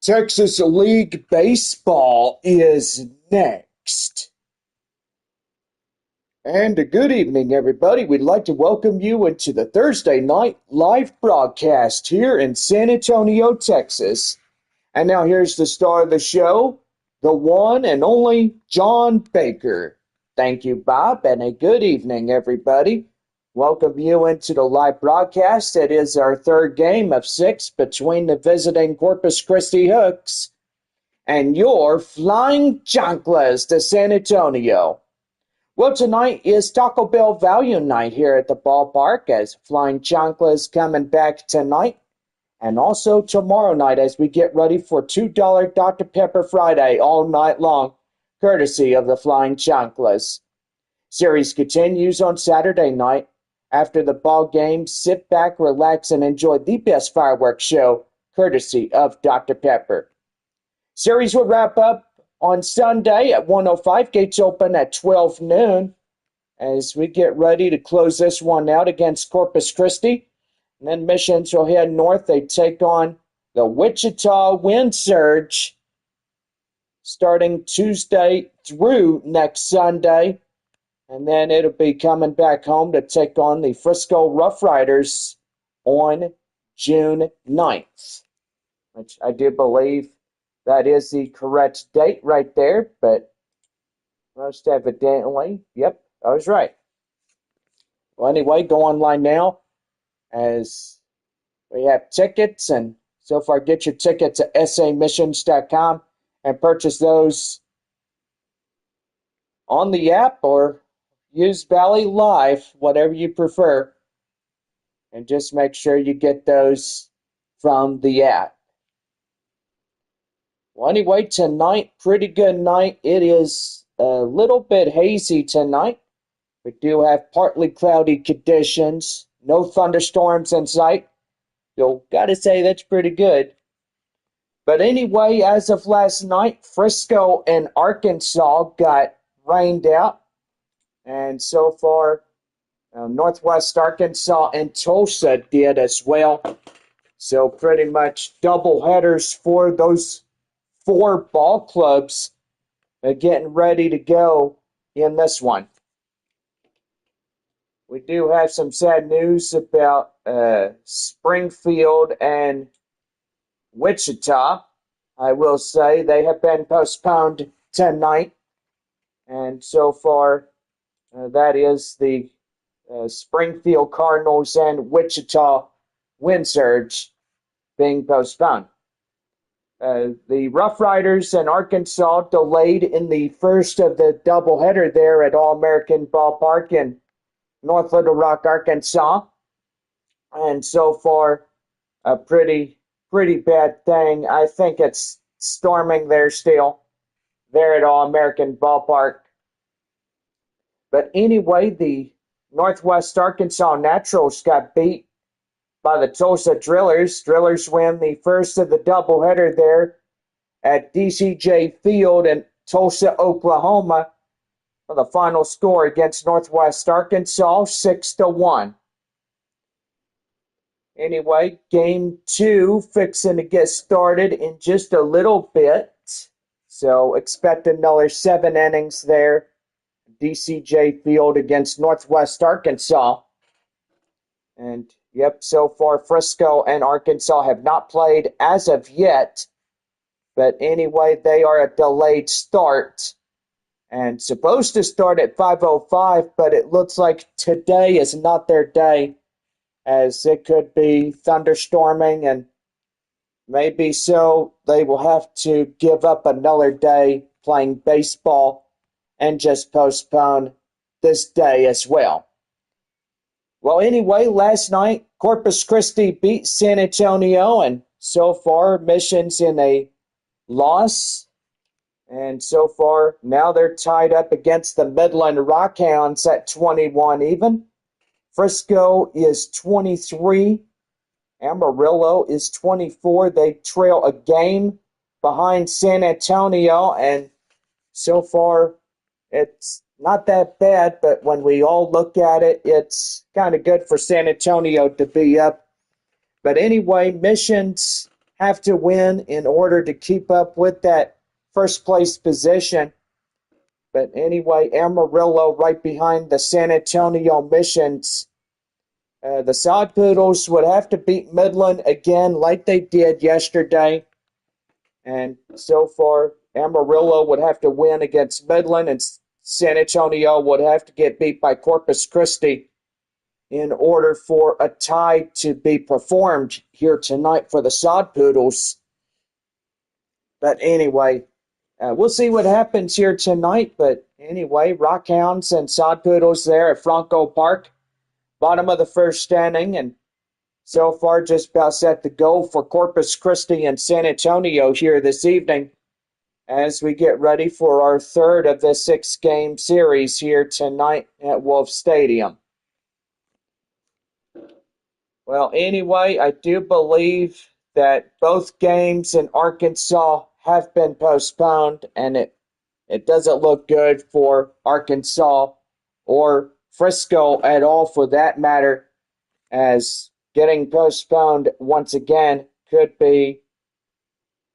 Texas League Baseball is next. And a good evening, everybody. We'd like to welcome you into the Thursday night live broadcast here in San Antonio, Texas. And now here's the star of the show, the one and only John Baker. Thank you, Bob, and a good evening, everybody. Welcome you into the live broadcast. It is our third game of 6 between the visiting Corpus Christi Hooks and your Flying Chanclas to San Antonio. Well, tonight is Taco Bell Value Night here at the ballpark as Flying Chanclas coming back tonight and also tomorrow night as we get ready for $2 Dr. Pepper Friday all night long, courtesy of the Flying Chanclas. Series continues on Saturday night. After the ball game, sit back, relax, and enjoy the best fireworks show, courtesy of Dr. Pepper. Series will wrap up on Sunday at 1:05. Gates open at 12 noon as we get ready to close this one out against Corpus Christi. And then Missions will head north. They take on the Wichita Wind Surge starting Tuesday through next Sunday. And then it'll be coming back home to take on the Frisco Rough Riders on June 9th, which I do believe that is the correct date right there, but most evidently, yep, I was right. Well, anyway, go online now as we have tickets, and so far get your tickets at samissions.com and purchase those on the app or use Valley Live, whatever you prefer, and just make sure you get those from the app. Well, anyway, tonight, pretty good night. It is a little bit hazy tonight. We do have partly cloudy conditions, no thunderstorms in sight. You'll gotta say that's pretty good. But anyway, as of last night, Frisco and Arkansas got rained out. And so far, Northwest Arkansas and Tulsa did as well. So pretty much double headers for those 4 ball clubs getting ready to go in this one. We do have some sad news about Springfield and Wichita. I will say they have been postponed tonight. And so far, that is the Springfield Cardinals and Wichita Wind Surge being postponed. The Rough Riders and Arkansas delayed in the first of the doubleheader there at All-American Ballpark in North Little Rock, Arkansas. And so far, a pretty bad thing. I think it's storming there still, there at All-American Ballpark. But anyway, the Northwest Arkansas Naturals got beat by the Tulsa Drillers. Drillers win the first of the doubleheader there at DCJ Field in Tulsa, Oklahoma, for the final score against Northwest Arkansas, 6-1. Anyway, game 2 fixing to get started in just a little bit. So expect another 7 innings there. DCJ Field against Northwest Arkansas. And yep, so far Frisco and Arkansas have not played as of yet. But anyway, they are a delayed start and supposed to start at 5:05, but it looks like today is not their day, as it could be thunderstorming, and maybe so they will have to give up another day playing baseball and just postpone this day as well. Well, anyway, last night, Corpus Christi beat San Antonio, and so far, Missions in a loss. And so far, now they're tied up against the Midland Rockhounds at 21 even. Frisco is 23. Amarillo is 24. They trail a game behind San Antonio, and so far, it's not that bad, but when we all look at it, it's kind of good for San Antonio to be up. But anyway, Missions have to win in order to keep up with that first place position. But anyway, Amarillo right behind the San Antonio Missions. The Sod Poodles would have to beat Midland again like they did yesterday. And so far, Amarillo would have to win against Midland, and San Antonio would have to get beat by Corpus Christi in order for a tie to be performed here tonight for the Sod Poodles. But anyway, we'll see what happens here tonight. But anyway, Rockhounds and Sod Poodles there at Franco Park, bottom of the first inning, and so far just about set to go for Corpus Christi and San Antonio here this evening as we get ready for our third of the 6-game series here tonight at Wolf Stadium. Well, anyway, I do believe that both games in Arkansas have been postponed, and it doesn't look good for Arkansas or Frisco at all for that matter, as getting postponed once again could be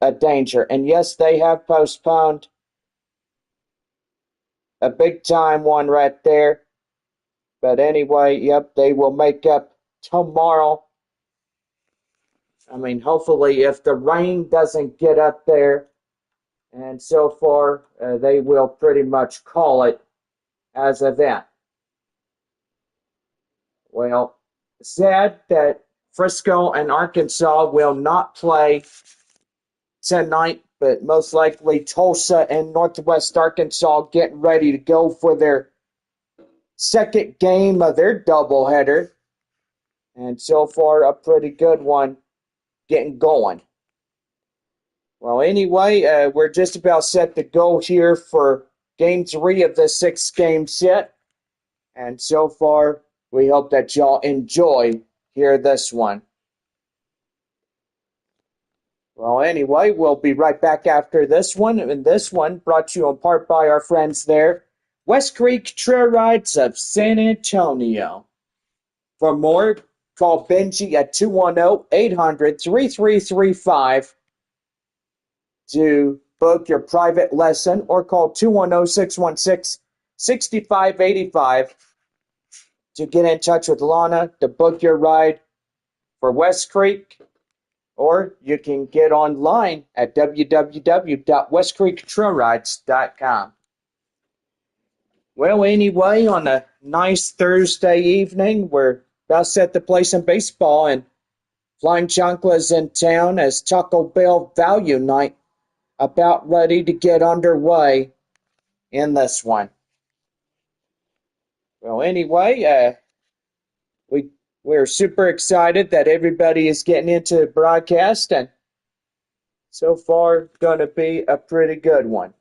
a danger. And yes, they have postponed a big-time one right there. But anyway, yep, they will make up tomorrow. I mean, hopefully, if the rain doesn't get up there, and so far, they will pretty much call it as of then. Well, sad that Frisco and Arkansas will not play tonight, but most likely Tulsa and Northwest Arkansas getting ready to go for their second game of their doubleheader. And so far, a pretty good one getting going. Well, anyway, we're just about set to go here for Game 3 of the 6-game set. And so far, we hope that y'all enjoy hear this one. Well, anyway, we'll be right back after this one. And this one brought to you in part by our friends there, West Creek Trail Rides of San Antonio. For more, call Benji at 210-800-3335 to book your private lesson, or call 210-616-6585 to get in touch with Lana to book your ride for West Creek, or you can get online at www.westcreektrailrides.com. Well, anyway, on a nice Thursday evening, we're about set to play some baseball, and Flying Chancla's in town as Taco Bell Value Night about ready to get underway in this one. Well, anyway, we're super excited that everybody is getting into the broadcast, and so far going to be a pretty good one.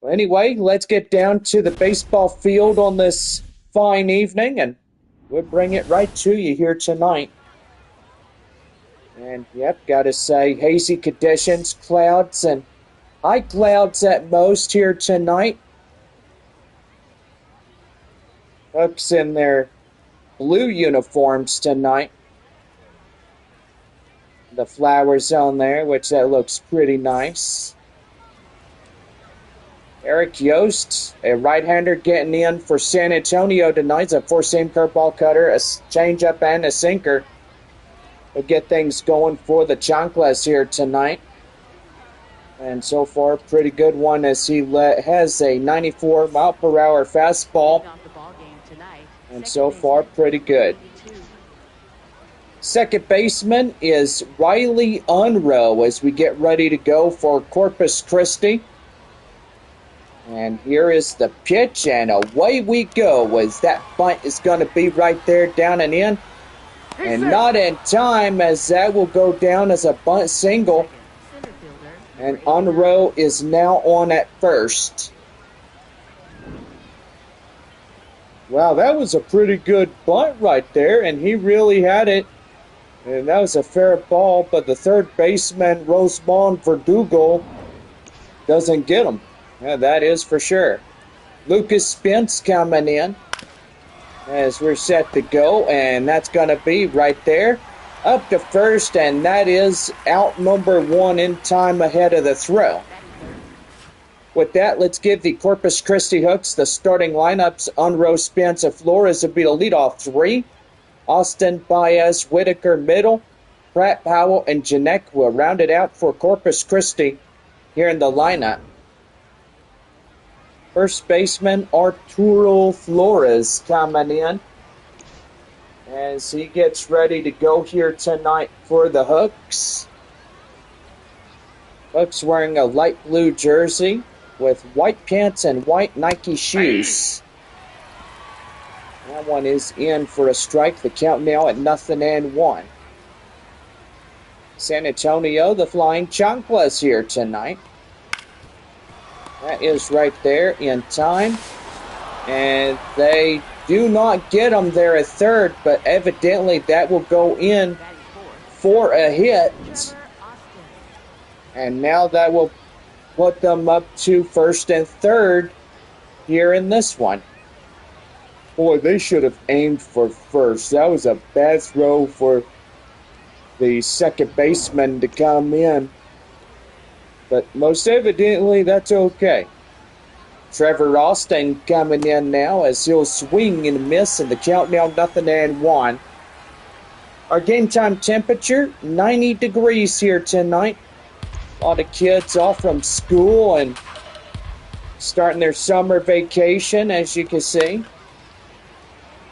Well, anyway, let's get down to the baseball field on this fine evening, and we'll bring it right to you here tonight. And, yep, got to say, hazy conditions, clouds, and high clouds at most here tonight. Folks in their blue uniforms tonight. The flowers on there, which that looks pretty nice. Eric Yost, a right-hander getting in for San Antonio tonight. A four-seam curveball cutter, a changeup, and a sinker. Will get things going for the Chanclas here tonight. And so far, pretty good one as he has a 94-mile-per-hour fastball. And so far, pretty good. Second baseman is Riley Unroe as we get ready to go for Corpus Christi. And here is the pitch, and away we go as that bunt is going to be right there down and in. And not in time, as that will go down as a bunt single. And Unroe is now on at first. Wow, that was a pretty good bunt right there, and he really had it. And that was a fair ball, but the third baseman, Rosemond Verdugo, doesn't get him. Yeah, that is for sure. Lucas Spence coming in as we're set to go, and that's going to be right there. up to first, and that is out number one in time ahead of the throw. With that, let's give the Corpus Christi Hooks the starting lineups. Unro Spencer Flores will be the leadoff three. Austin Baez, Whitaker middle. Pratt Powell and Janek will round it out for Corpus Christi here in the lineup. First baseman Arturo Flores coming in as he gets ready to go here tonight for the Hooks. Hooks wearing a light blue jersey with white pants and white Nike shoes. That one is in for a strike. The count now at 0-1. San Antonio, the Flying Chanclas here tonight. That is right there in time. And they do not get them there at third, but evidently that will go in for a hit. And now that will put them up to first and third here in this one. Boy, they should have aimed for first. That was a bad throw for the second baseman to come in. But most evidently, that's okay. Trevor Austin coming in now as he'll swing and miss, and the count now 0-1. Our game time temperature, 90 degrees here tonight. A lot of kids off from school and starting their summer vacation, as you can see.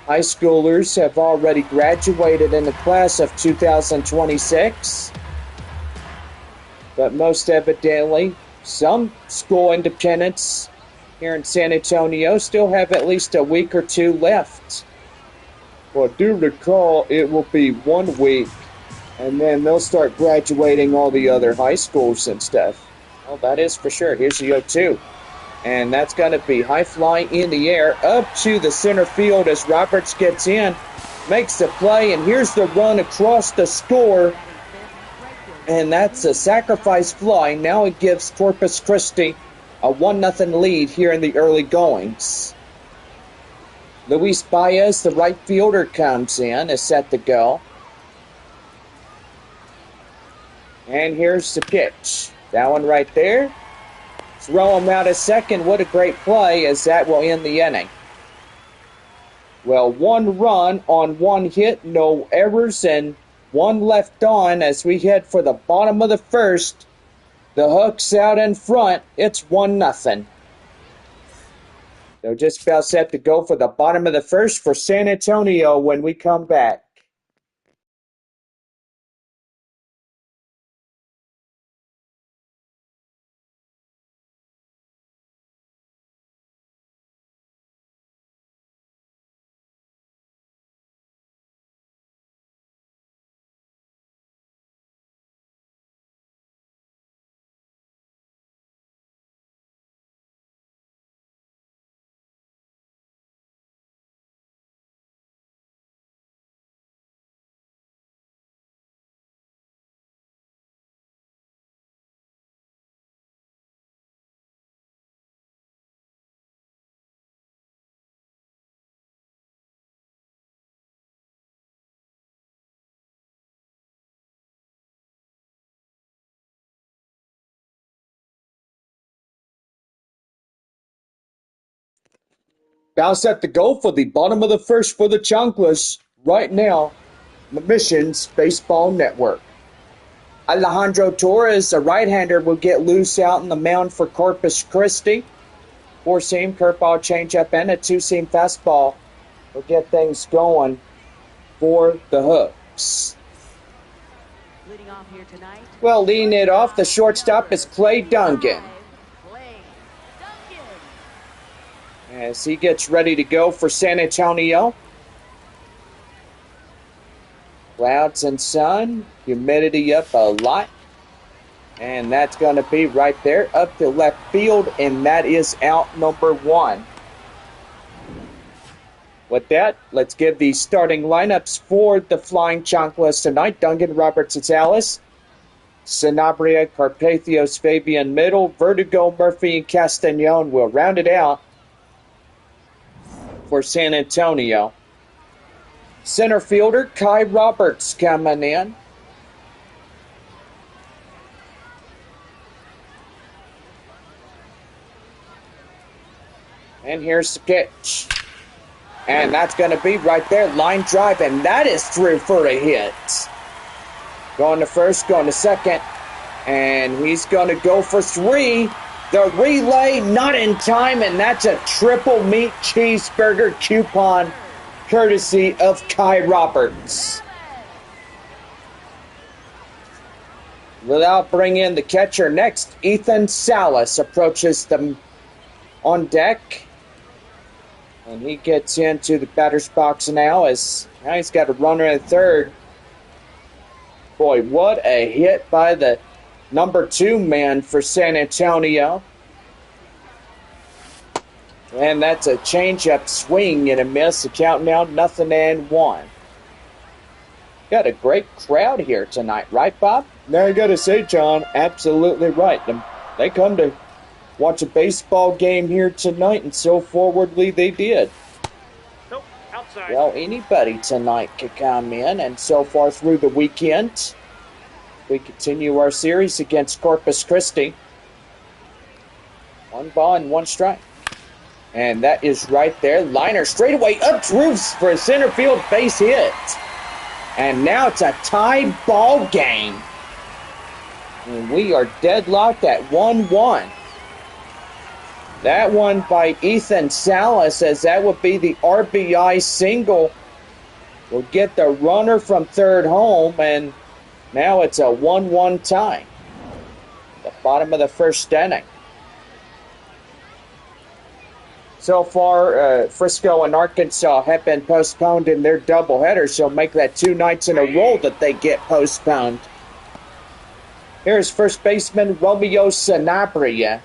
High schoolers have already graduated in the class of 2026. But most evidently, some school independents here in San Antonio still have at least a week or two left. Well, do recall it will be 1 week, and then they'll start graduating all the other high schools and stuff. Well, that is for sure. Here's the 0-2. And that's going to be high fly in the air up to the center field as Roberts gets in, makes the play, and here's the run across the score. And that's a sacrifice fly. Now it gives Corpus Christi a 1-0 lead here in the early goings. Luis Baez, the right fielder, comes in, is set to go. And here's the pitch. That one right there. Throw him out a second. What a great play, as that will end the inning. Well, 1 run on 1 hit, no errors, and 1 left on as we head for the bottom of the first. The Hooks out in front. It's 1-0. They're just about set to go for the bottom of the first for San Antonio when we come back. Now set to go for the bottom of the first for the Chanclas right now. The Missions Baseball Network. Alejandro Torres, a right-hander, will get loose out in the mound for Corpus Christi. 4-seam curveball, changeup, and a 2-seam fastball will get things going for the Hooks. Well, leading it off, the shortstop is Clay Duncan. As he gets ready to go for San Antonio. Clouds and sun, humidity up a lot. And that's going to be right there up to left field, and that is out number 1. With that, let's give the starting lineups for the Flying Chanclas tonight. Duncan, Roberts, Gonzalez, Sanabria, Carpathios, Fabian Middle, Vertigo, Murphy, and Castañon will round it out for San Antonio. Center fielder Kai Roberts coming in. And here's the pitch. And that's going to be right there, line drive, and that is through for a hit. Going to first, going to second, and he's going to go for three. The relay not in time, and that's a triple meat cheeseburger coupon courtesy of Kai Roberts. Without bringing in the catcher next, Ethan Salas approaches them on deck. And he gets into the batter's box now as now he's got a runner at third. Boy, what a hit by the number 2 man for San Antonio. And that's a changeup swing and a miss. The count now 0-1. Got a great crowd here tonight, right, Bob? Now I gotta say, John, absolutely right. They come to watch a baseball game here tonight, and so forwardly they did. Nope, outside. Well, anybody tonight could come in, and so far through the weekend, we continue our series against Corpus Christi. 1 ball and 1 strike. And that is right there. Liner straightaway up droops for a center field base hit. And now it's a tied ball game. And we are deadlocked at 1-1. That one by Ethan Salas, as that would be the RBI single. Will get the runner from third home, and now it's a 1-1 tie. The bottom of the first inning. So far, Frisco and Arkansas have been postponed in their doubleheader, so make that 2 nights in a row that they get postponed. Here's first baseman Romeo Sanabria,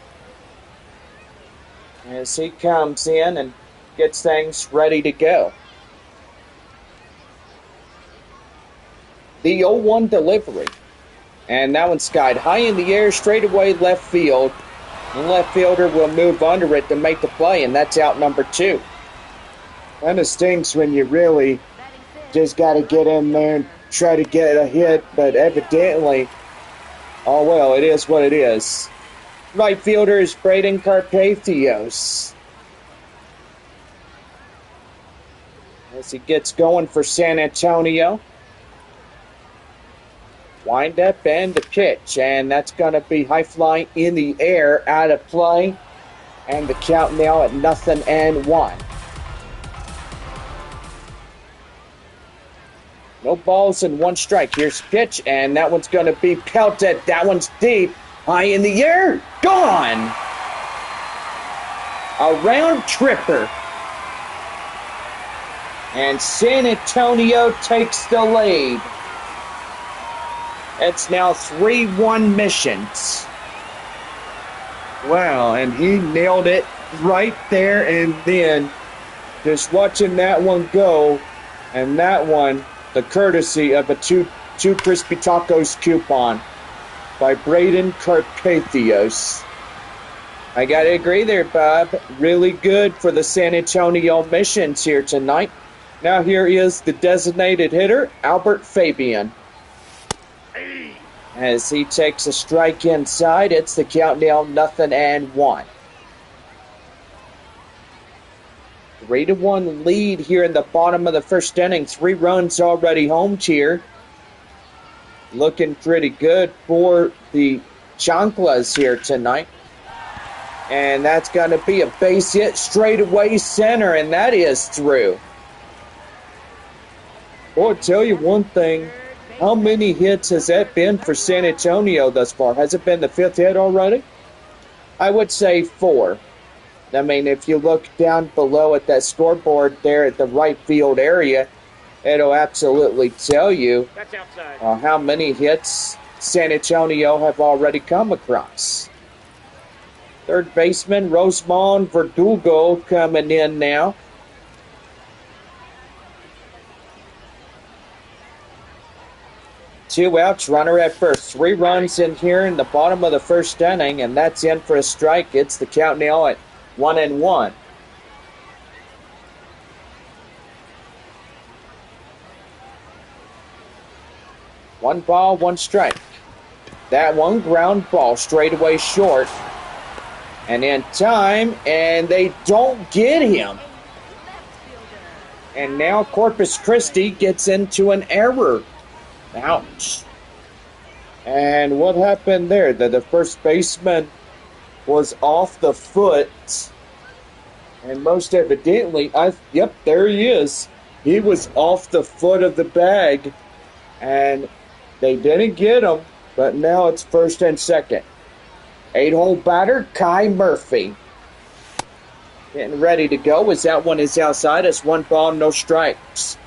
as he comes in and gets things ready to go. The 0-1 delivery. And that one skied high in the air, straight away left field. The left fielder will move under it to make the play, and that's out number 2. Kind of stinks when you really just got to get in there and try to get a hit, but evidently, oh well, it is what it is. Right fielder is Braden Carpathios, as he gets going for San Antonio. Wind up and the pitch, and that's going to be high flying in the air, out of play, and the count now at 0-1. No balls and 1 strike. Here's the pitch, and that one's going to be pelted. That one's deep. High in the air, gone. A round tripper. And San Antonio takes the lead. It's now 3-1 Missions. Wow, and he nailed it right there and then. Just watching that one go, and that one, the courtesy of a two Crispy Tacos coupon by Braden Carpathios. I gotta agree there, Bob. Really good for the San Antonio Missions here tonight. Now here is the designated hitter, Albert Fabian. As he takes a strike inside, it's the count now 0-1. 3-1 lead here in the bottom of the first inning. 3 runs already home here. Looking pretty good for the Chanclas here tonight. And that's going to be a base hit straight away center, and that is through. Boy, tell you one thing. How many hits has that been for San Antonio thus far? Has it been the 5th hit already? I would say 4. I mean, if you look down below at that scoreboard there at the right field area, it'll absolutely tell you how many hits San Antonio have already come across. Third baseman Rosemond Verdugo coming in now. Two outs, runner at first. 3 runs in here in the bottom of the first inning, and that's in for a strike. It's the count now at 1-1. 1 ball, 1 strike. That one ground ball straight away short. And in time, and they don't get him. And now Corpus Christi gets into an error. Ouch. And what happened there? The first baseman was off the foot. And most evidently, yep, there he is. He was off the foot of the bag. And they didn't get him, but now it's first and second. 8-hole batter, Kai Murphy. Getting ready to go as that one is outside. It's 1 ball, no strikes.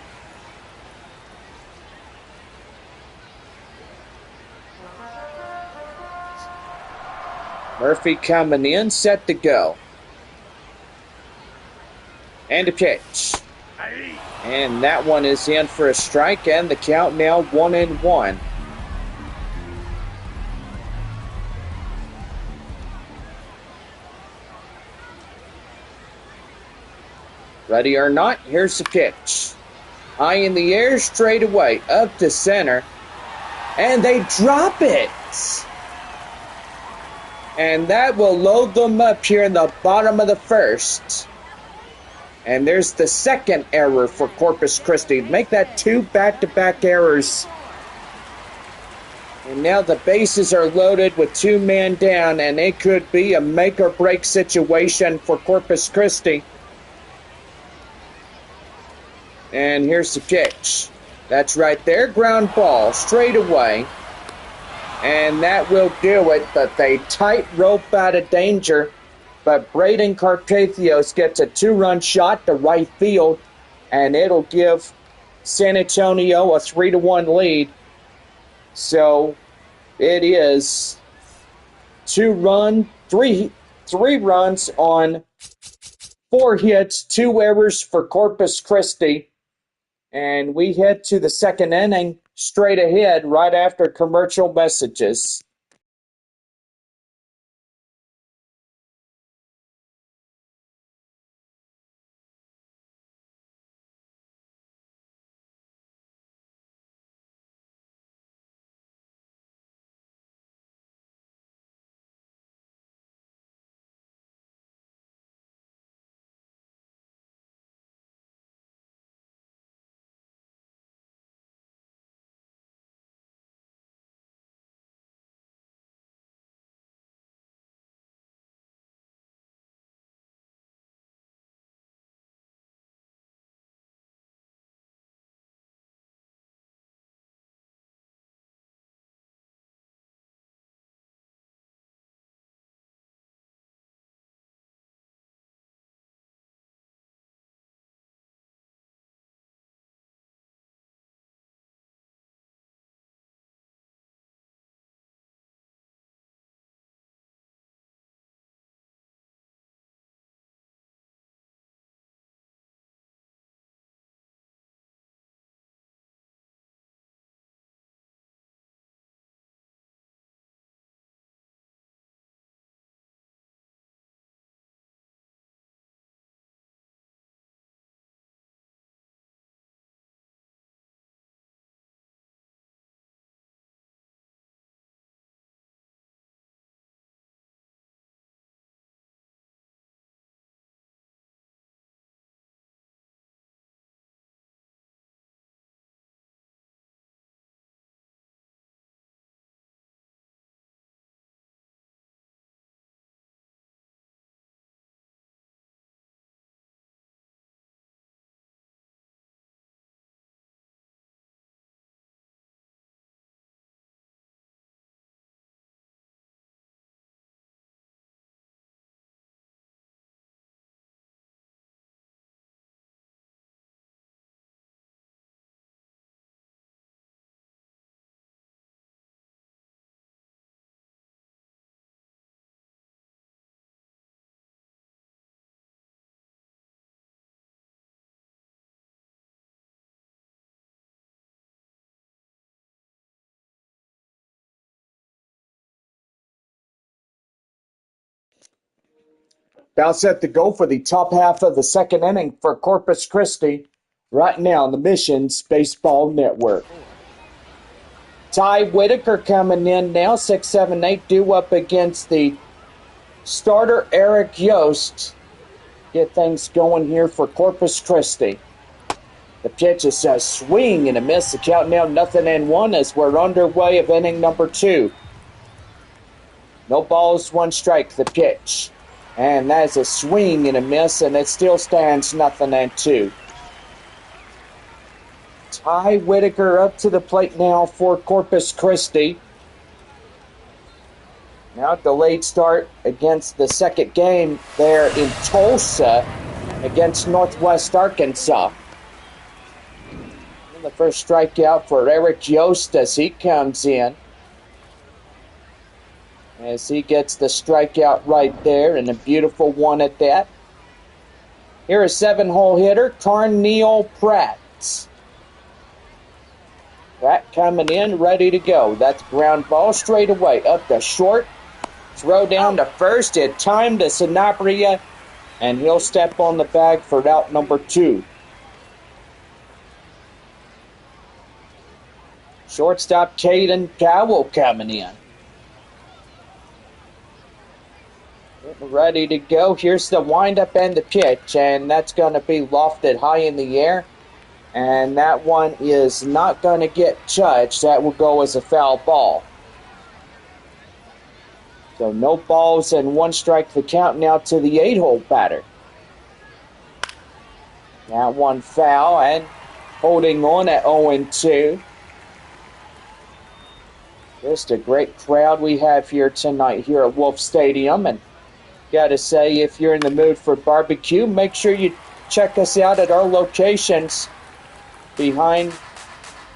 Murphy coming in, set to go. And a pitch. And that one is in for a strike, and the count now 1-1. Ready or not, here's the pitch. High in the air, straight away, up to center. And they drop it. And that will load them up here in the bottom of the first. And there's the second error for Corpus Christi. Make that 2 back-to-back errors. And now the bases are loaded with 2 men down, and it could be a make-or-break situation for Corpus Christi. And here's the pitch. That's right there, ground ball, straight away. And that will do it, but they tightrope out of danger. But Braden Carpathios gets a 2-run shot to right field, and it'll give San Antonio a 3-1 lead. So it is 3 runs on 4 hits, 2 errors for Corpus Christi. And we head to the second inning straight ahead right after commercial messages. About set to go for the top half of the second inning for Corpus Christi right now on the Missions Baseball Network. Ty Whitaker coming in now, 6'7", due up against the starter Eric Yost. Get things going here for Corpus Christi. The pitch is a swing and a miss. The count now 0-1 as we're underway of inning number 2. No balls, 1 strike, the pitch. And that is a swing and a miss, and it still stands 0-2. Ty Whitaker up to the plate now for Corpus Christi. Now delayed start against the second game there in Tulsa against Northwest Arkansas. And the first strikeout for Eric Yost as he comes in. As he gets the strikeout right there, and a beautiful one at that. Here a 7-hole hitter, Carneal Pratt. Pratt coming in, ready to go. That's ground ball straight away. Up to short. Throw down to first. It timed to Sanabria, and he'll step on the bag for out number 2. Shortstop Caden Cowell coming in. Ready to go. Here's the windup and the pitch, and that's going to be lofted high in the air. And that one is not going to get judged. That will go as a foul ball. So no balls and 1 strike the count now to the 8-hole batter. That one foul and holding on at 0-2. Just a great crowd we have here tonight here at Wolf Stadium. And got to say, if you're in the mood for barbecue, make sure you check us out at our locations behind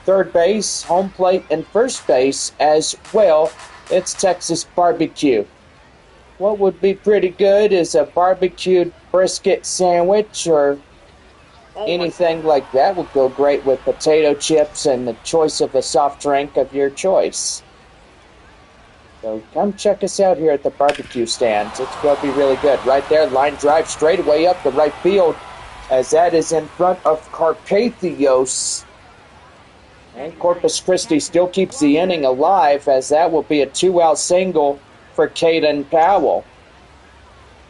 third base, home plate, and first base as well. It's Texas Barbecue. What would be pretty good is a barbecued brisket sandwich or anything like that would go great with potato chips and the choice of a soft drink of your choice. So come check us out here at the barbecue stands. It's going to be really good. Right there, line drive straight away up the right field as that is in front of Carpathios. And Corpus Christi still keeps the inning alive as that will be a 2-out single for Caden Powell.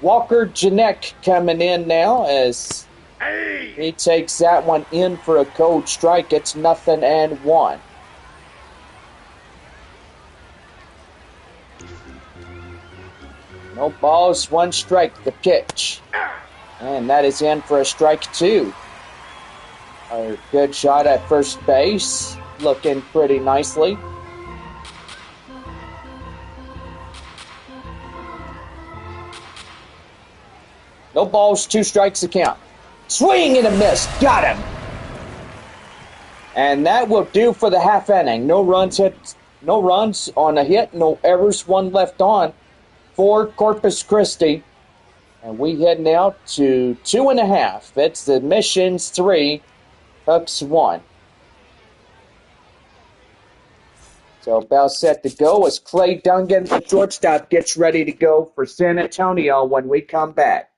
Walker Janek coming in now as he takes that one in for a cold strike. It's 0-1. No balls, 1 strike, the pitch. And that is in for a strike 2. A good shot at first base, looking pretty nicely. No balls, 2 strikes the count. Swing and a miss, got him. And that will do for the half inning. No runs on a hit, no errors, 1 left on for Corpus Christi. And we head now to 2.5. It's the Missions 3, Hooks 1. So about set to go as Clay Dungan, the shortstop, gets ready to go for San Antonio when we come back.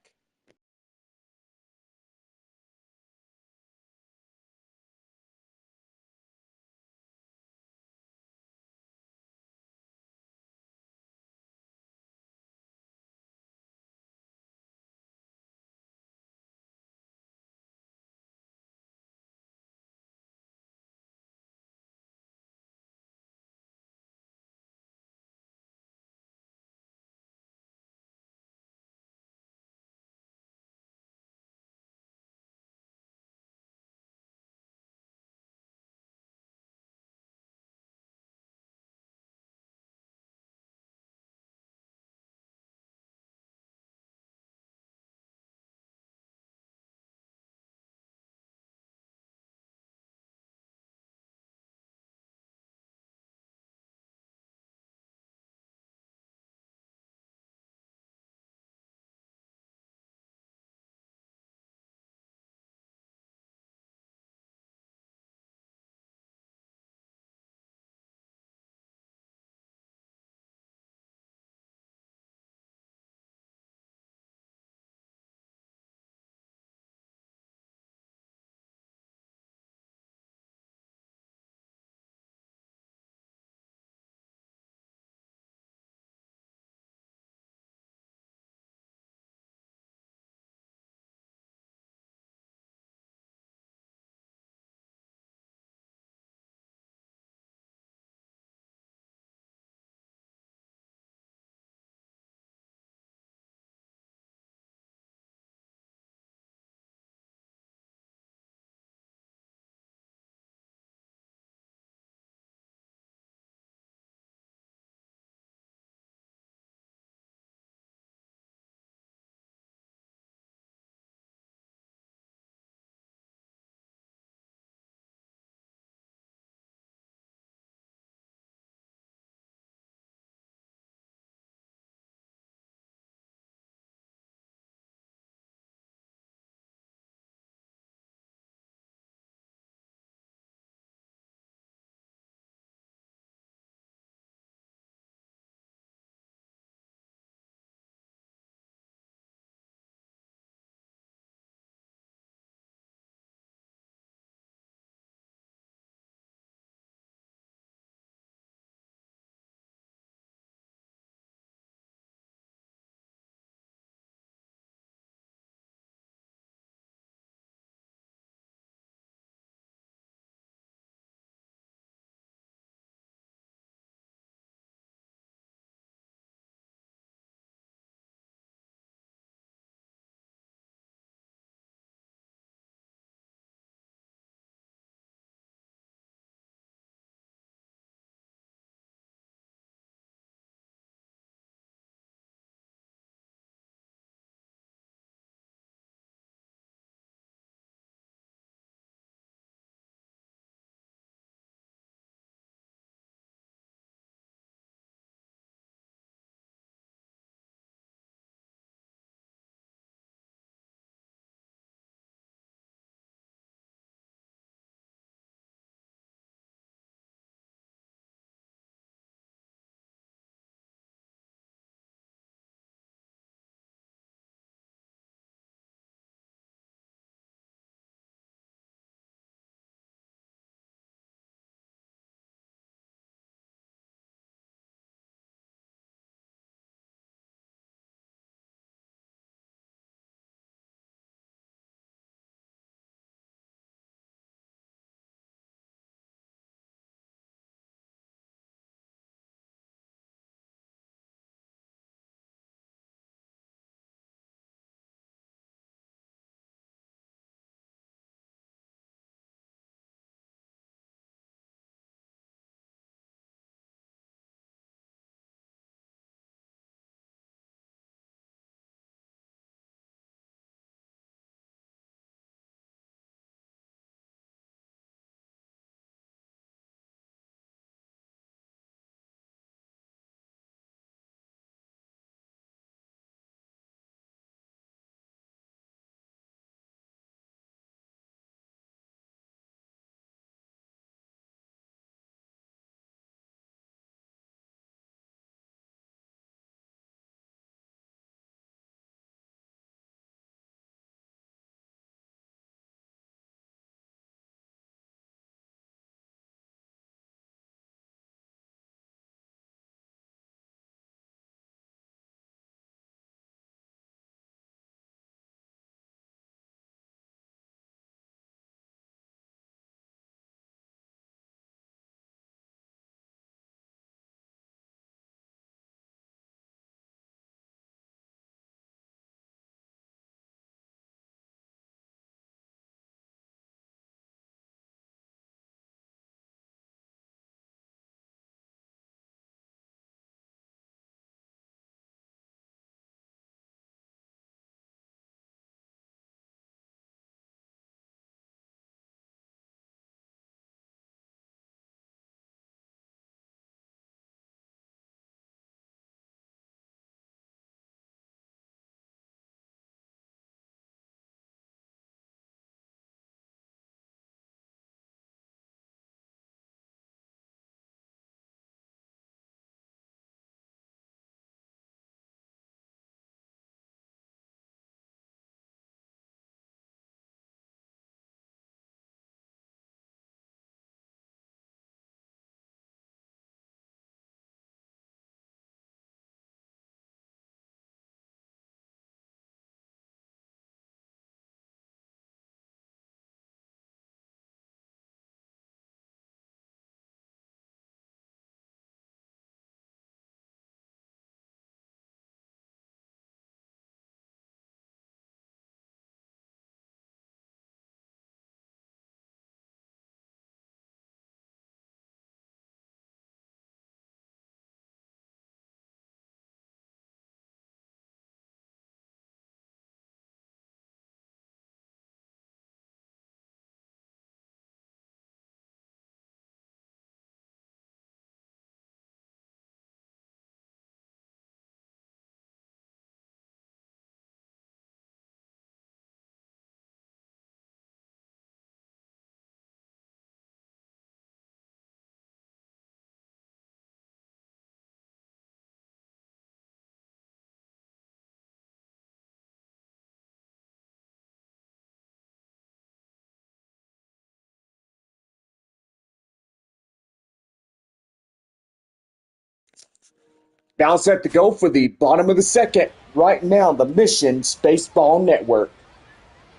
Bounce at the go for the bottom of the second. Right now, the Missions Baseball Network.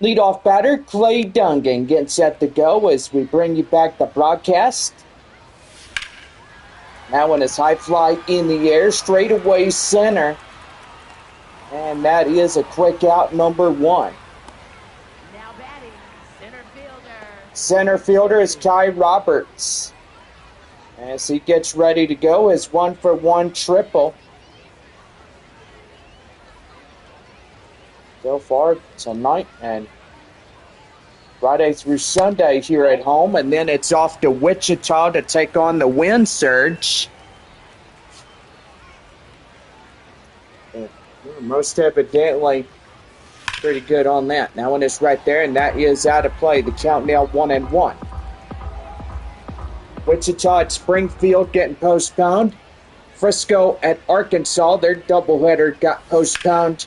Leadoff batter Clay Dungan gets set to go as we bring you back the broadcast. That one is high fly in the air, straight away center. And that is a quick out, number one. Now batting, center fielder. Center fielder is Kai Roberts. As he gets ready to go, his 1-for-1 triple. So far tonight and Friday through Sunday here at home, and then it's off to Wichita to take on the Wind Surge. And most evidently pretty good on that. That one is right there, and that is out of play. The count now 1-1. Wichita at Springfield getting postponed. Frisco at Arkansas, their doubleheader got postponed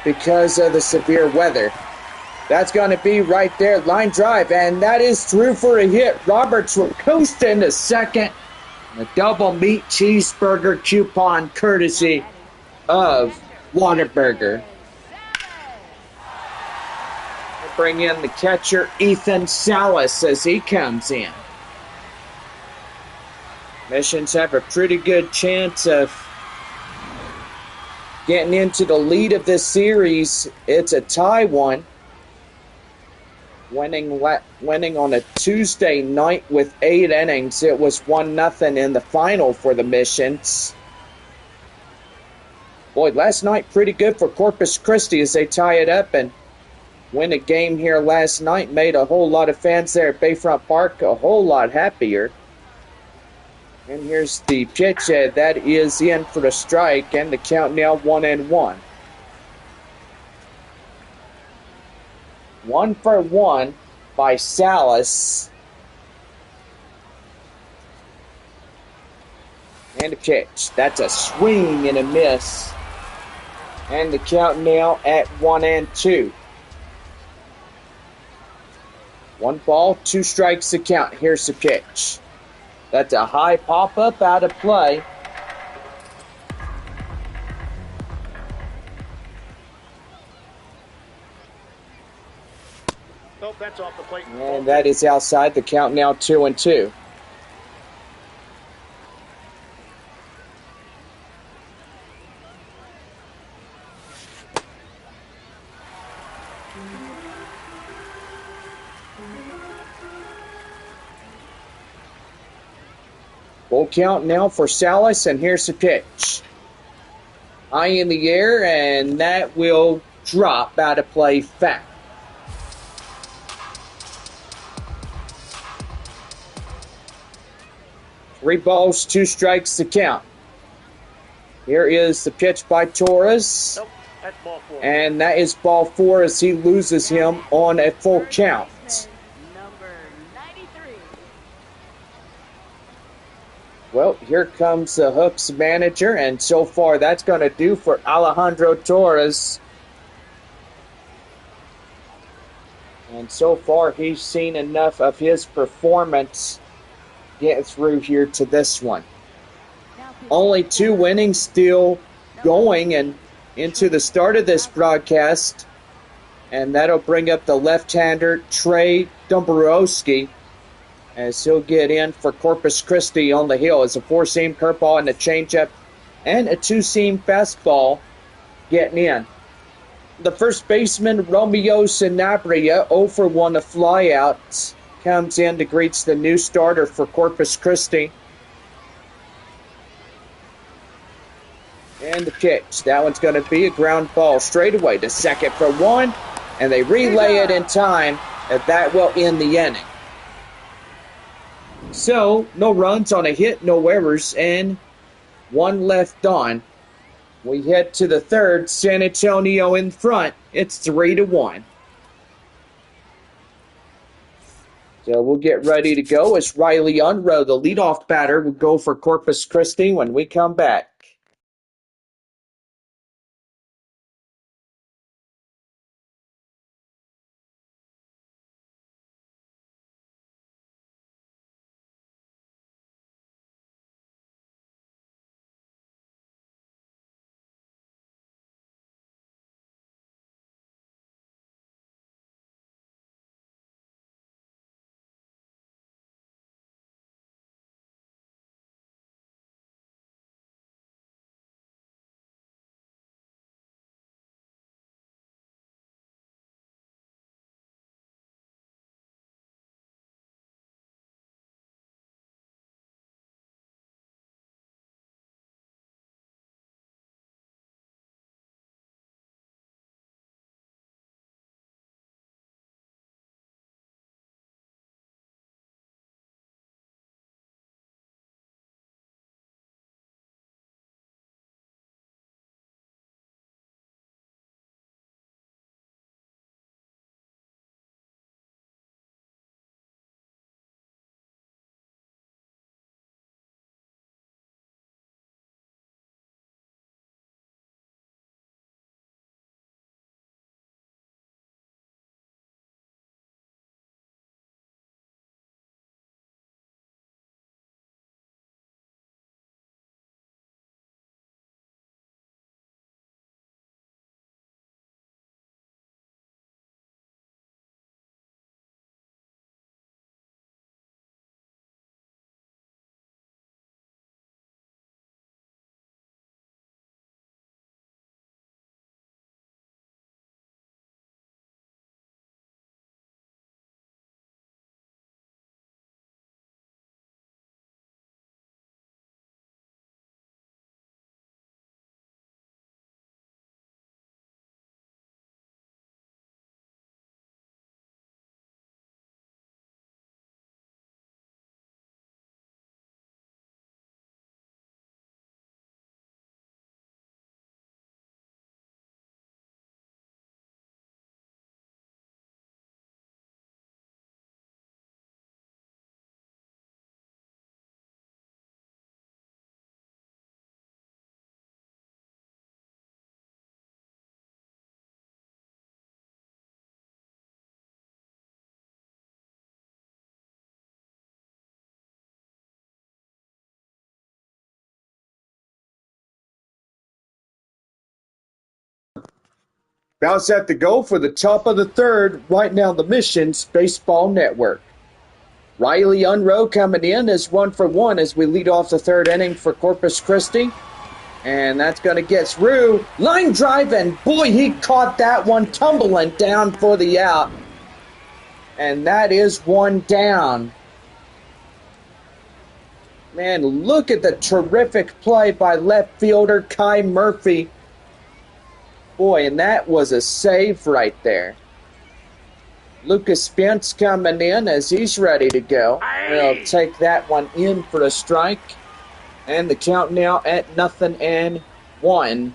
because of the severe weather. That's going to be right there, line drive, and that is through for a hit. Roberts will coast into second. A double meat cheeseburger coupon courtesy of Whataburger. We'll bring in the catcher, Ethan Salas, as he comes in. Missions have a pretty good chance of getting into the lead of this series. It's a tie one. Winning on a Tuesday night with 8 innings. It was 1-0 in the final for the Missions. Boy, last night pretty good for Corpus Christi as they tie it up and win a game here last night. Made a whole lot of fans there at Bayfront Park a whole lot happier. And here's the pitch. That is in for the strike, and the count now 1-1. 1-for-1 by Salas. And a pitch. That's a swing and a miss. And the count now at 1-2. 1 ball, 2 strikes to count. Here's the pitch. That's a high pop-up out of play. Nope, that's off the plate. And that is outside. The count now 2-2. Full count now for Salas, and here's the pitch. High in the air, and that will drop out of play foul. Three balls, 2 strikes to count. Here is the pitch by Torres. Nope, that's ball 4. And that is ball 4 as he loses him on a full count. Number 93. Well, here comes the Hooks manager, and so far that's going to do for Alejandro Torres. And so far he's seen enough of his performance get through here to this one. Only 2 innings still going and into the start of this broadcast. And that'll bring up the left-hander Trey Dombrowski as he'll get in for Corpus Christi on the hill. It's a 4-seam curveball and a changeup and a 2-seam fastball getting in. The first baseman, Romeo Sanabria, 0-for-1 a flyout, comes in to greet the new starter for Corpus Christi. And the pitch. That one's going to be a ground ball straight away to second for 1. And they relay it in time, and that will end the inning. So, no runs on a hit, no errors, and 1 left on. We head to the third. San Antonio in front. It's 3-1. So we'll get ready to go as Riley Unruh, the leadoff batter, will go for Corpus Christi when we come back. Bounce at the goal for the top of the third, right now the Missions Baseball Network. Riley Unroe coming in as 1-for-1 as we lead off the third inning for Corpus Christi. And that's going to get through. Line drive, and boy, he caught that one tumbling down for the out. And that is one down. Man, look at the terrific play by left fielder Kai Murphy. Boy, and that was a save right there. Lucas Spence coming in as he's ready to go. We'll take that one in for a strike. And the count now at 0-1.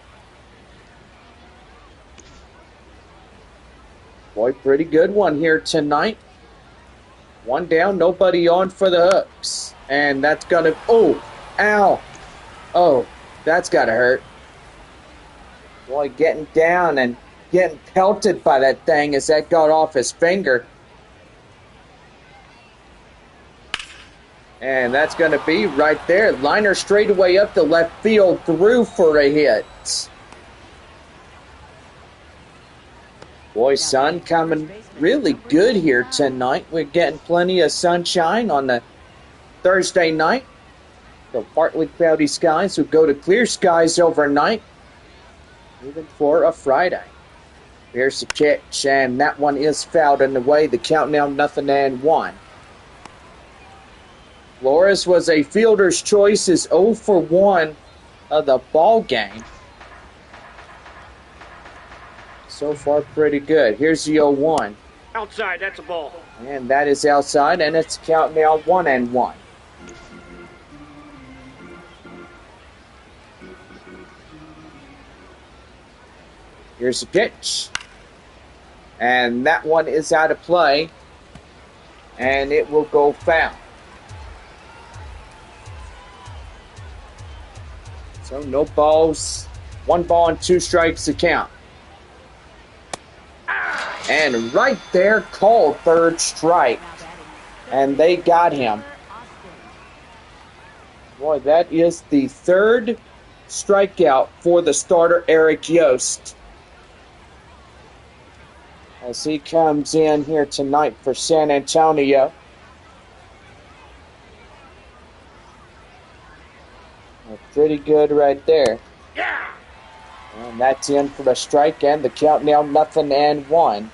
Boy, pretty good one here tonight. One down, nobody on for the hooks. And that's going to... Oh, ow. Oh, that's got to hurt. Boy, getting down and getting pelted by that thing as that got off his finger. And that's going to be right there. Liner straightaway up the left field, through for a hit. Boy, sun coming really good here tonight. We're getting plenty of sunshine on the Thursday night. So partly cloudy skies will go to clear skies overnight, even for a Friday. Here's the pitch, and that one is fouled in the way. The count now 0-1. Flores was a fielder's choice, is 0-for-1 of the ball game. So far, pretty good. Here's the 0-1. Outside, that's a ball. And that is outside, and it's count now 1-1. Here's the pitch. And that one is out of play. And it will go foul. So no balls. 1 ball and 2 strikes to count. And right there, called third strike. And they got him. Boy, that is the third strikeout for the starter, Eric Yost, as he comes in here tonight for San Antonio. Pretty good right there. Yeah. And that's in for the strike, and the count now 0-1.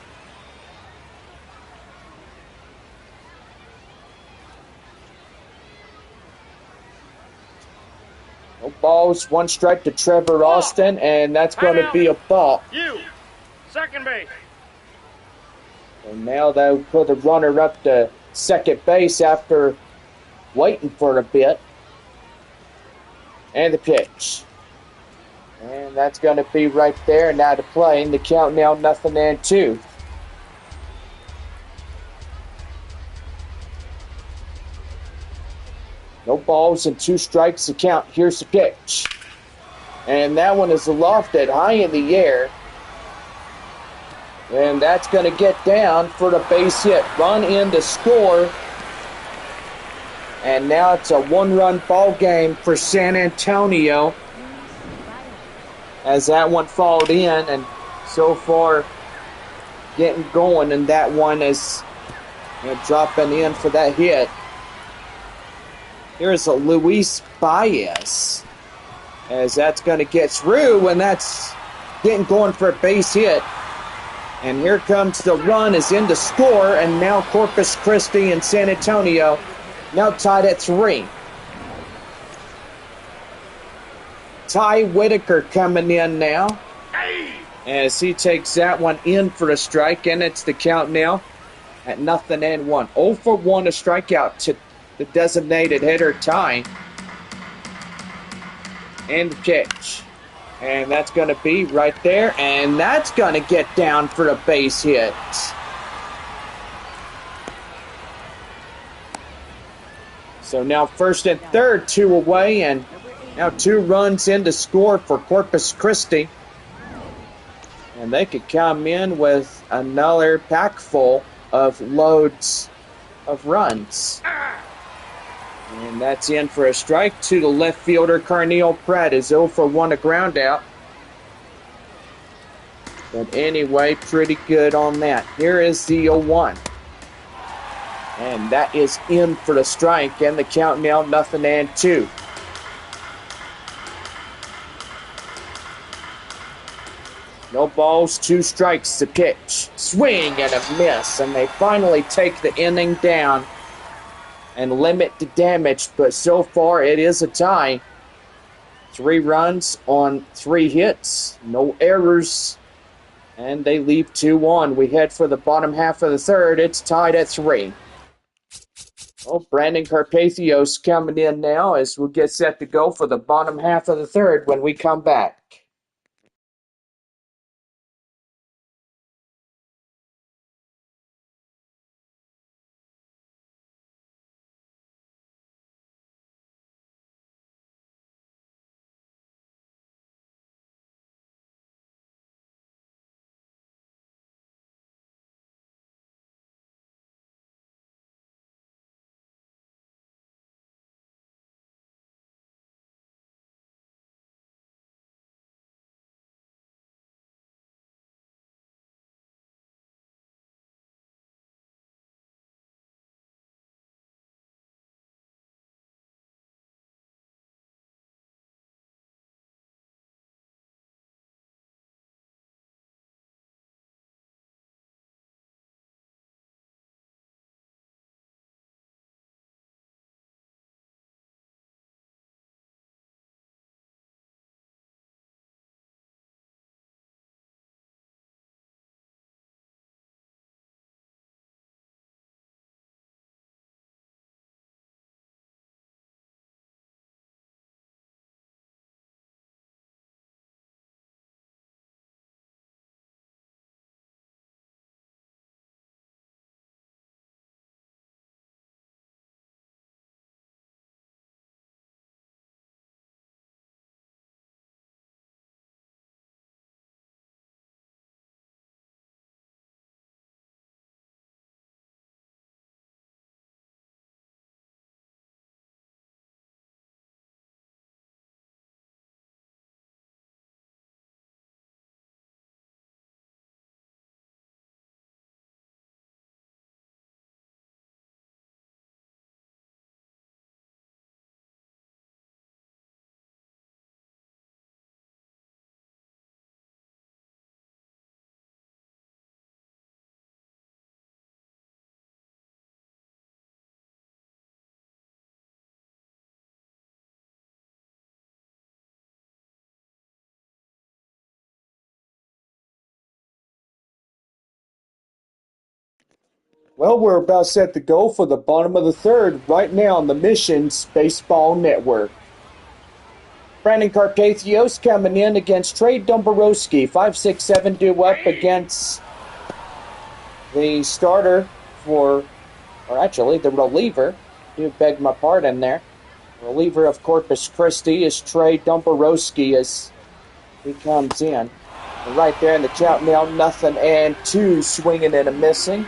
No balls, 1 strike to Trevor Austin, and that's going to be a ball. You, second base. And now they'll put the runner up to second base after waiting for a bit. And the pitch. And that's going to be right there. Now to play. And the count now 0-2. No balls and 2 strikes to count. Here's the pitch. And that one is lofted high in the air. And that's going to get down for the base hit. Run in to score. And now it's a 1-run ball game for San Antonio, as that one fouled in, and so far getting going, and that one is dropping in for that hit. Here's a Luis Baez, as that's going to get through, and that's getting going for a base hit. And here comes the run, is in to score, and now Corpus Christi and San Antonio now tied at 3. Ty Whitaker coming in now, as he takes that one in for a strike, and it's the count now at 0-1. 0-for-1, a strikeout to the designated hitter, Ty. And the pitch. And that's going to be right there, and that's going to get down for a base hit. So now first and third, 2 away, and now 2 runs in to score for Corpus Christi. And they could come in with another pack full of loads of runs. And that's in for a strike to the left fielder, Carneal Pratt, is 0-for-1, a ground out. But anyway, pretty good on that. Here is the 0-1. And that is in for the strike, and the count now 0-2. No balls, 2 strikes to pitch. Swing and a miss, and they finally take the inning down and limit the damage, but so far it is a tie. 3 runs on 3 hits, no errors, and they leave 2 on. We head for the bottom half of the third. It's tied at 3. Well, Brandon Carpathios coming in now as we get set to go for the bottom half of the third when we come back. Well, we're about set to go for the bottom of the third right now on the Missions Baseball Network. Brandon Carpathios coming in against Trey Dombrowski. 5-6-7 due up against the starter or actually the reliever. You beg my pardon there. Reliever of Corpus Christi is Trey Dombrowski as he comes in. And right there in the count now, 0-2, swinging and a missing.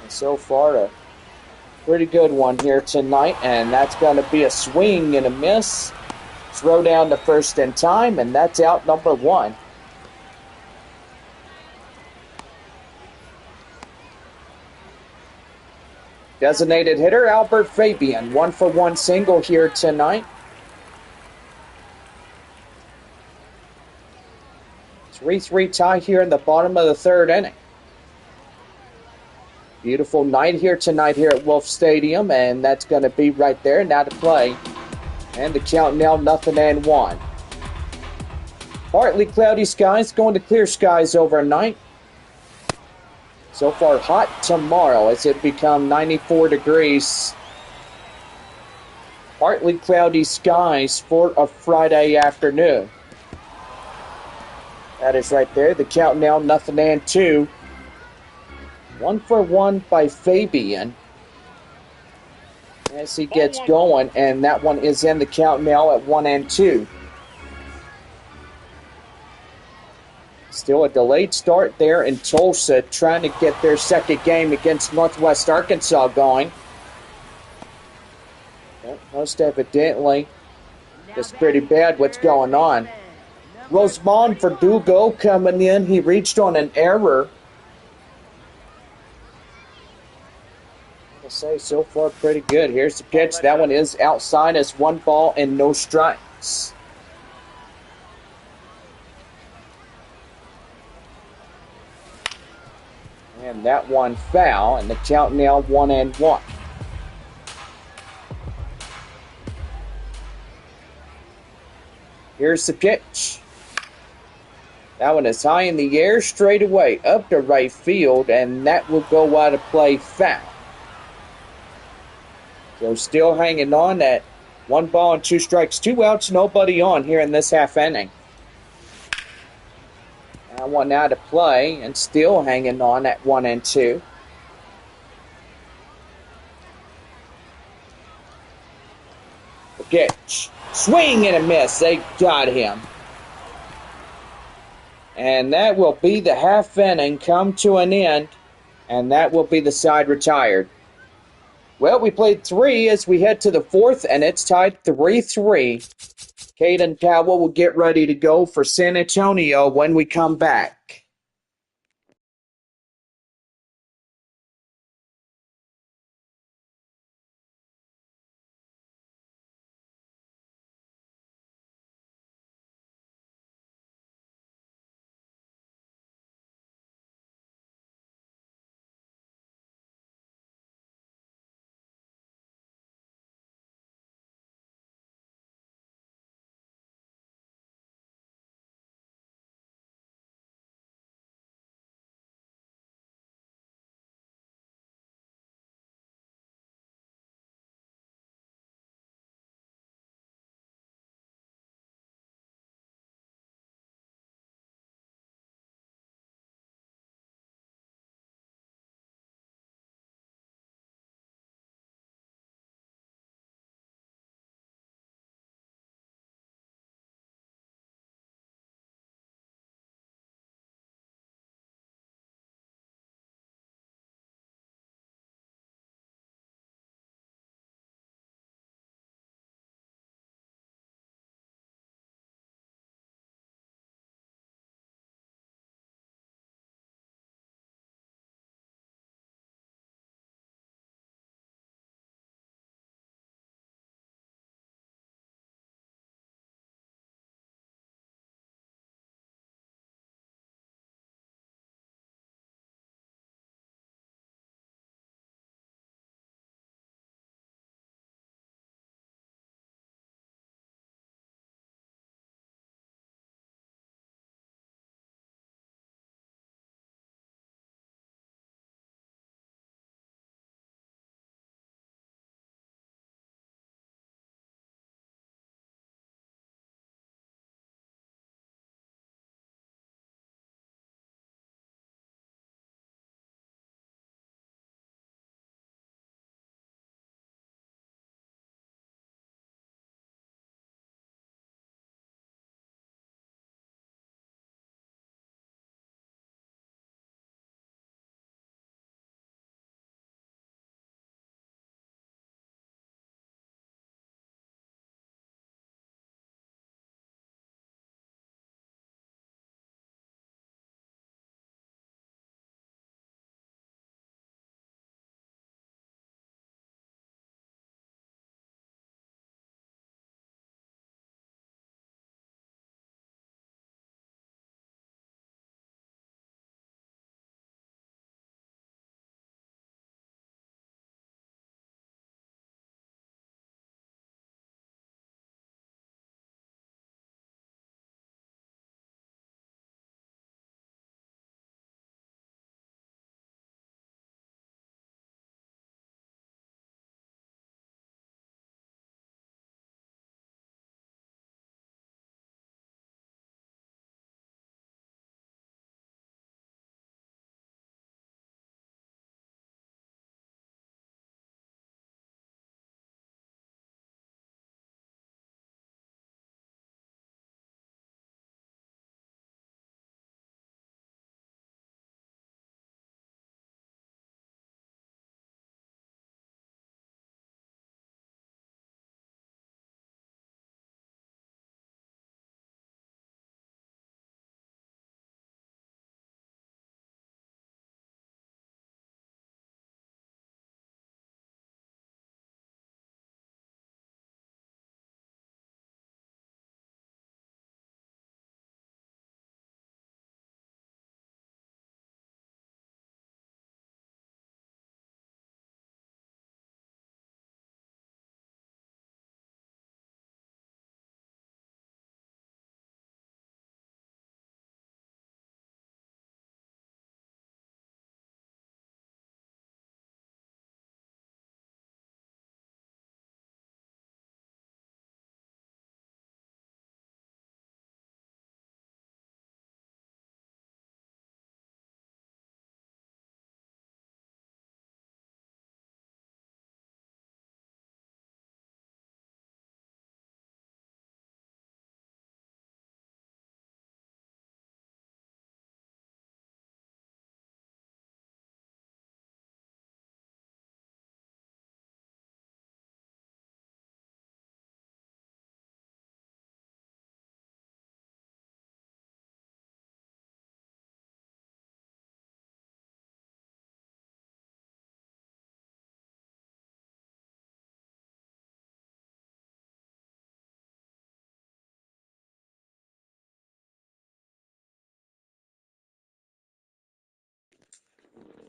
And so far, a pretty good one here tonight, and that's going to be a swing and a miss. Throw down the first in time, and that's out number 1. Designated hitter Albert Fabian, 1-for-1 single here tonight. 3-3 tie here in the bottom of the third inning. Beautiful night here tonight here at Wolf Stadium, and that's going to be right there now to play. And the count now 0-1. Partly cloudy skies, going to clear skies overnight. So far hot tomorrow as it becomes 94 degrees. Partly cloudy skies for a Friday afternoon. That is right there. The count now 0-2. 1-for-1 by Fabian as he gets going, and that one is in the count now at 1-2. Still a delayed start there in Tulsa, trying to get their second game against Northwest Arkansas going. But most evidently, it's pretty bad what's going on. Rosemond Verdugo coming in. He reached on an error. I'll say so far pretty good. Here's the pitch. That one is outside. It's 1 ball and no strikes. And that one foul, and the count now 1-1. Here's the pitch. That one is high in the air, straight away, up to right field, and that will go out of play foul. So still hanging on at 1 ball and 2 strikes, 2 outs, nobody on here in this half inning. That one out of play, and still hanging on at 1-2. The pitch. Swing and a miss. They got him. And that will be the half inning come to an end, and that will be the side retired. Well, we played 3 as we head to the 4th, and it's tied 3-3. Caden Powell will get ready to go for San Antonio when we come back.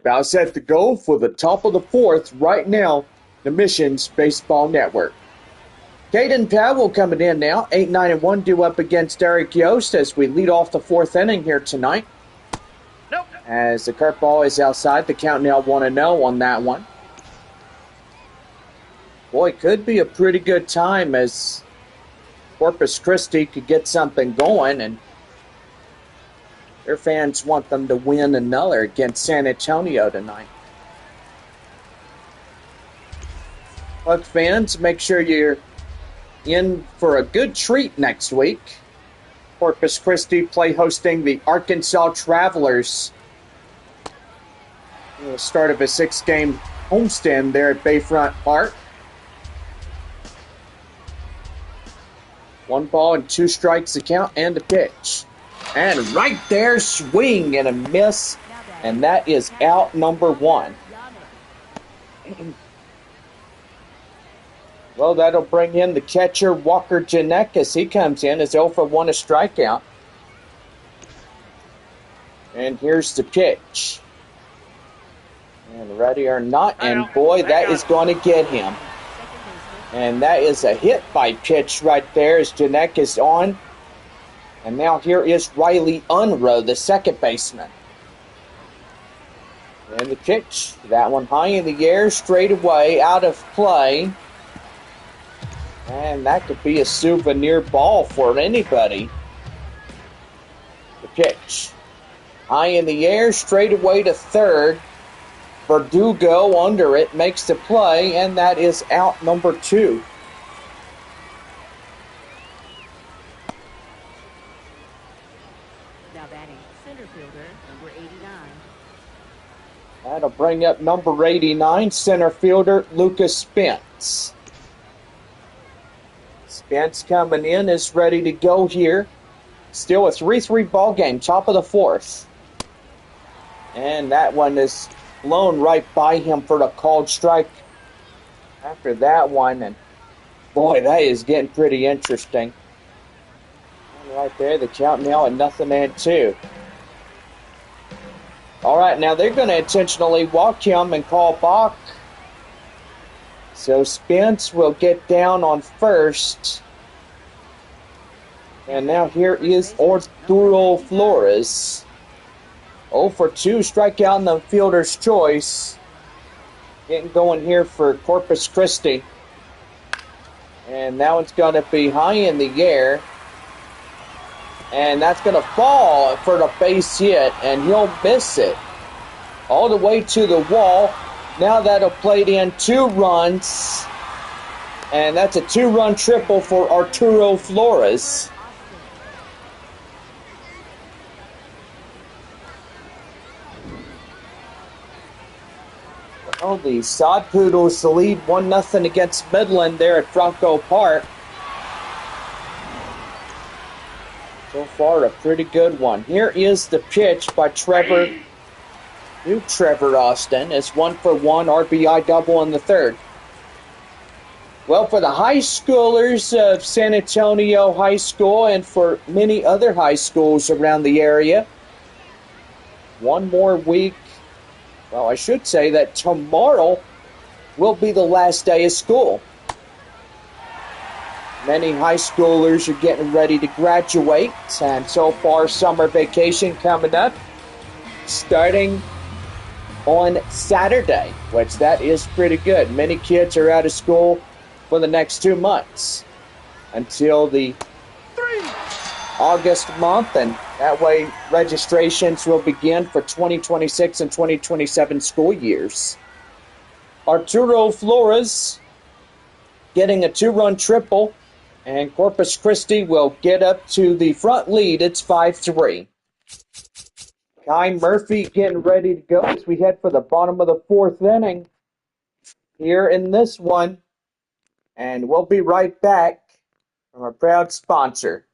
About set to go for the top of the fourth right now, the Missions Baseball Network. Caden Powell coming in now, 8-9-1, due up against Eric Yost as we lead off the fourth inning here tonight. Nope. As the curveball is outside, the count now 1-0 on that one. Boy, could be a pretty good time as Corpus Christi could get something going, and their fans want them to win another against San Antonio tonight. Look, fans, make sure you're in for a good treat next week. Corpus Christi play hosting the Arkansas Travelers. The start of a 6-game homestand there at Bayfront Park. 1 ball and 2 strikes the count and the pitch. And right there, swing and a miss. And that is out number 1. Well, that'll bring in the catcher, Walker Janek, as he comes in as 0 for 1, a strikeout. And here's the pitch. And ready or not, and boy, that is going to get him. And that is a hit by pitch right there as Janek is on. And now here is Riley Unruh, the second baseman. And the pitch, that one high in the air, straight away, out of play. And that could be a souvenir ball for anybody. The pitch, high in the air, straight away to third. Verdugo under it, makes the play, and that is out number 2. Now batting center fielder, number 89. That'll bring up number 89, center fielder Lucas Spence. Spence coming in is ready to go here. Still a 3-3 ball game, top of the fourth. And that one is blown right by him for the called strike after that one. And boy, that is getting pretty interesting. And right there, the count now at 0-2. All right, now they're going to intentionally walk him and call balk. So Spence will get down on first. And now here is Arturo Flores. 0 for 2, strikeout in the fielder's choice. Getting going here for Corpus Christi. And that one's going to be high in the air. And that's going to fall for the base hit, and he'll miss it. All the way to the wall. Now that'll play in 2 runs. And that's a 2-run triple for Arturo Flores. Well, the Sod Poodles lead 1-0 against Midland there at Franco Park. So far, a pretty good one. Here is the pitch by Trevor Austin. It's 1 for 1, RBI double in the third. Well, for the high schoolers of San Antonio High School and for many other high schools around the area, one more week. Well, I should say that tomorrow will be the last day of school. Many high schoolers are getting ready to graduate, and so far summer vacation coming up, starting on Saturday, which that is pretty good. Many kids are out of school for the next 2 months until the August month, and that way registrations will begin for 2026 and 2027 school years. Arturo Flores getting a 2-run triple, and Corpus Christi will get up to the front lead. It's 5-3. Kai Murphy getting ready to go as we head for the bottom of the fourth inning here in this one. And we'll be right back from our proud sponsor.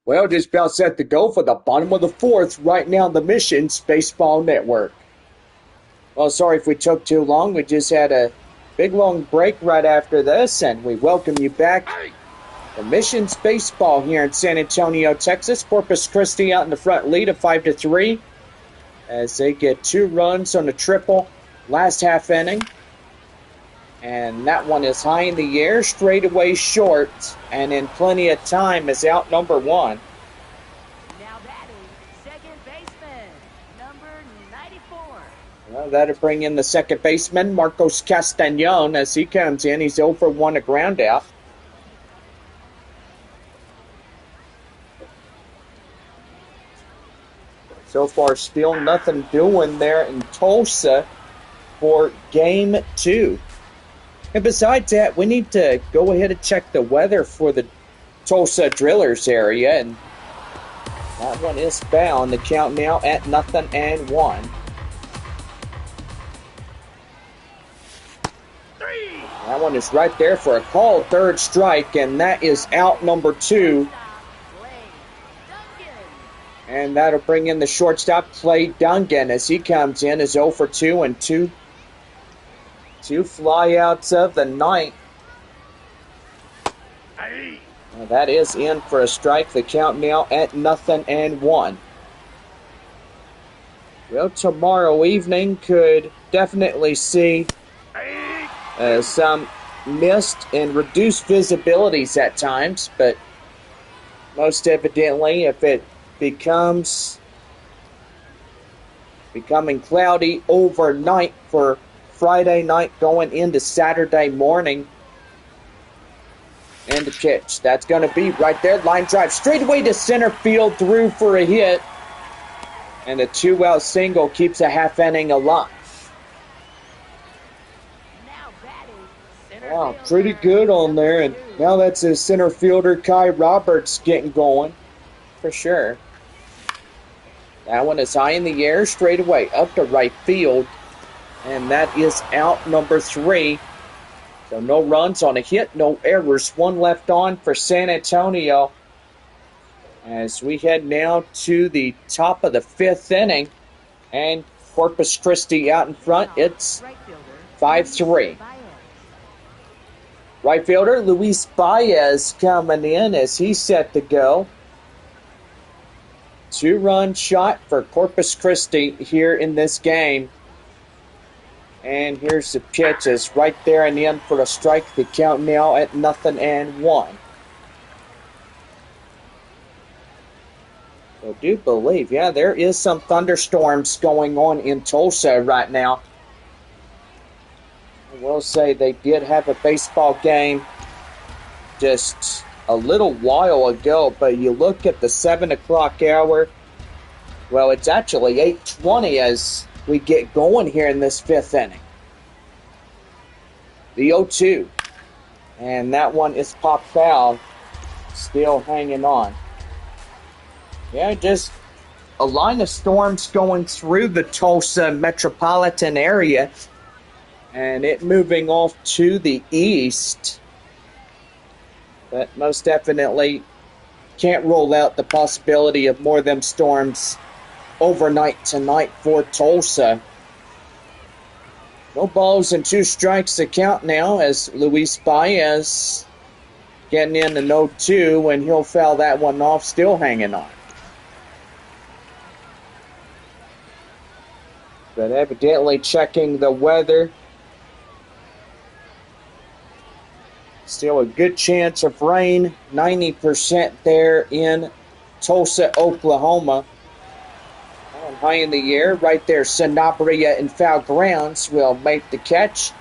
Well, just about set to go for the bottom of the fourth right now on the Missions Baseball Network. Well, sorry if we took too long. We just had a big long break right after this, and we welcome you back. The Missions Baseball here in San Antonio, Texas. Corpus Christi out in the front lead of 5-3 as they get 2 runs on the triple last half inning. And that one is high in the air, straight away short, and in plenty of time is out number 1. Now batting, second baseman, number 94. Well, that'll bring in the second baseman, Marcos Castañon, as he comes in. He's 0 for 1, a ground out. So far, still nothing doing there in Tulsa for Game 2. And besides that, we need to go ahead and check the weather for the Tulsa Drillers area. And that one is bound. The count now at 0-1. That one is right there for a call, third strike, and that is out number 2. And that'll bring in the shortstop, Clay Dungan, as he comes in as 0 for 2 and 2 flyouts of the ninth. Well, that is in for a strike. The count now at 0-1. Well, tomorrow evening could definitely see some mist and reduced visibilities at times, but most evidently, if it becoming cloudy overnight for Friday night going into Saturday morning. And the pitch. That's going to be right there. Line drive straight away to center field, through for a hit. And a 2-out single keeps a half inning alive. Wow, pretty good on there. And now that's his center fielder, Kai Roberts, getting going. For sure. That one is high in the air, straight away up to right field. And that is out number 3. So no runs on a hit, no errors. 1 left on for San Antonio. As we head now to the top of the 5th inning. And Corpus Christi out in front. It's 5-3. Right fielder Luis Baez coming in as he's set to go. 2-run shot for Corpus Christi here in this game. And here's the pitch. It's right there and in for a strike. The count now at 0-1. I do believe, yeah, there is some thunderstorms going on in Tulsa right now. I will say they did have a baseball game just a little while ago, but you look at the 7 o'clock hour, well, it's actually 8:20 as we get going here in this 5th inning. The 0-2, and that one is popped foul, still hanging on. Yeah, just a line of storms going through the Tulsa metropolitan area, and it moving off to the east. But most definitely can't rule out the possibility of more of them storms overnight tonight for Tulsa. No balls and 2 strikes to count now as Luis Baez getting in the 0-2, and he'll foul that one off, still hanging on. But evidently checking the weather. Still a good chance of rain, 90% there in Tulsa, Oklahoma. And high in the air, right there, Sanabria in foul grounds will make the catch.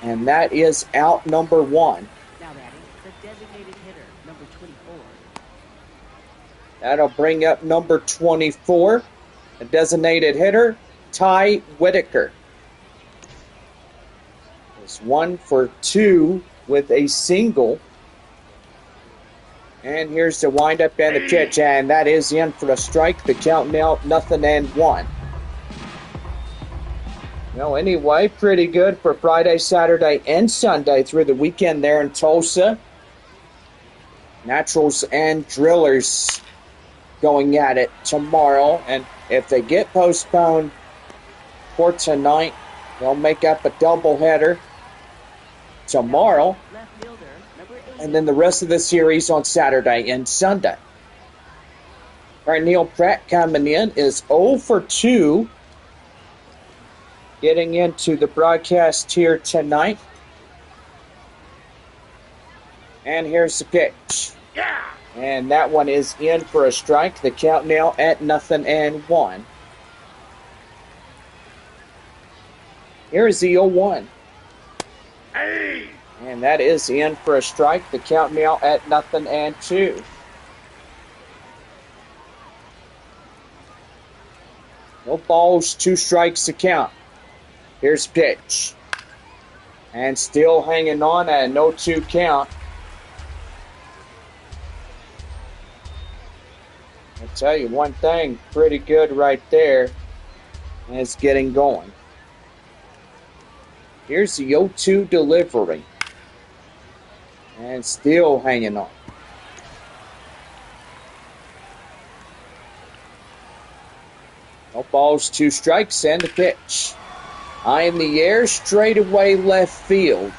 And that is out number 1. Now batting, the designated hitter, number 24. That'll bring up number 24, a designated hitter, Ty Whitaker. It's 1 for 2 with a single. And here's the windup and the pitch, and that is in for a strike. The count now 0-1. Well, anyway, pretty good for Friday, Saturday, and Sunday through the weekend there in Tulsa. Naturals and Drillers going at it tomorrow. And if they get postponed for tonight, they'll make up a doubleheader tomorrow. Left fielder, number 80. And then the rest of the series on Saturday and Sunday. All right, Neil Pratt coming in is 0 for 2. Getting into the broadcast here tonight. And here's the pitch. Yeah! And that one is in for a strike. The count now at 0-1. Here is the 0-1. Hey! And that is in for a strike. The count now at 0-2. No balls, 2 strikes to count. Here's pitch. And still hanging on at a 0-2 count. I'll tell you one thing, pretty good right there. And it's getting going. Here's the 0-2 delivery. And still hanging on. No balls, 2 strikes, and a pitch. High in the air, straight away left field.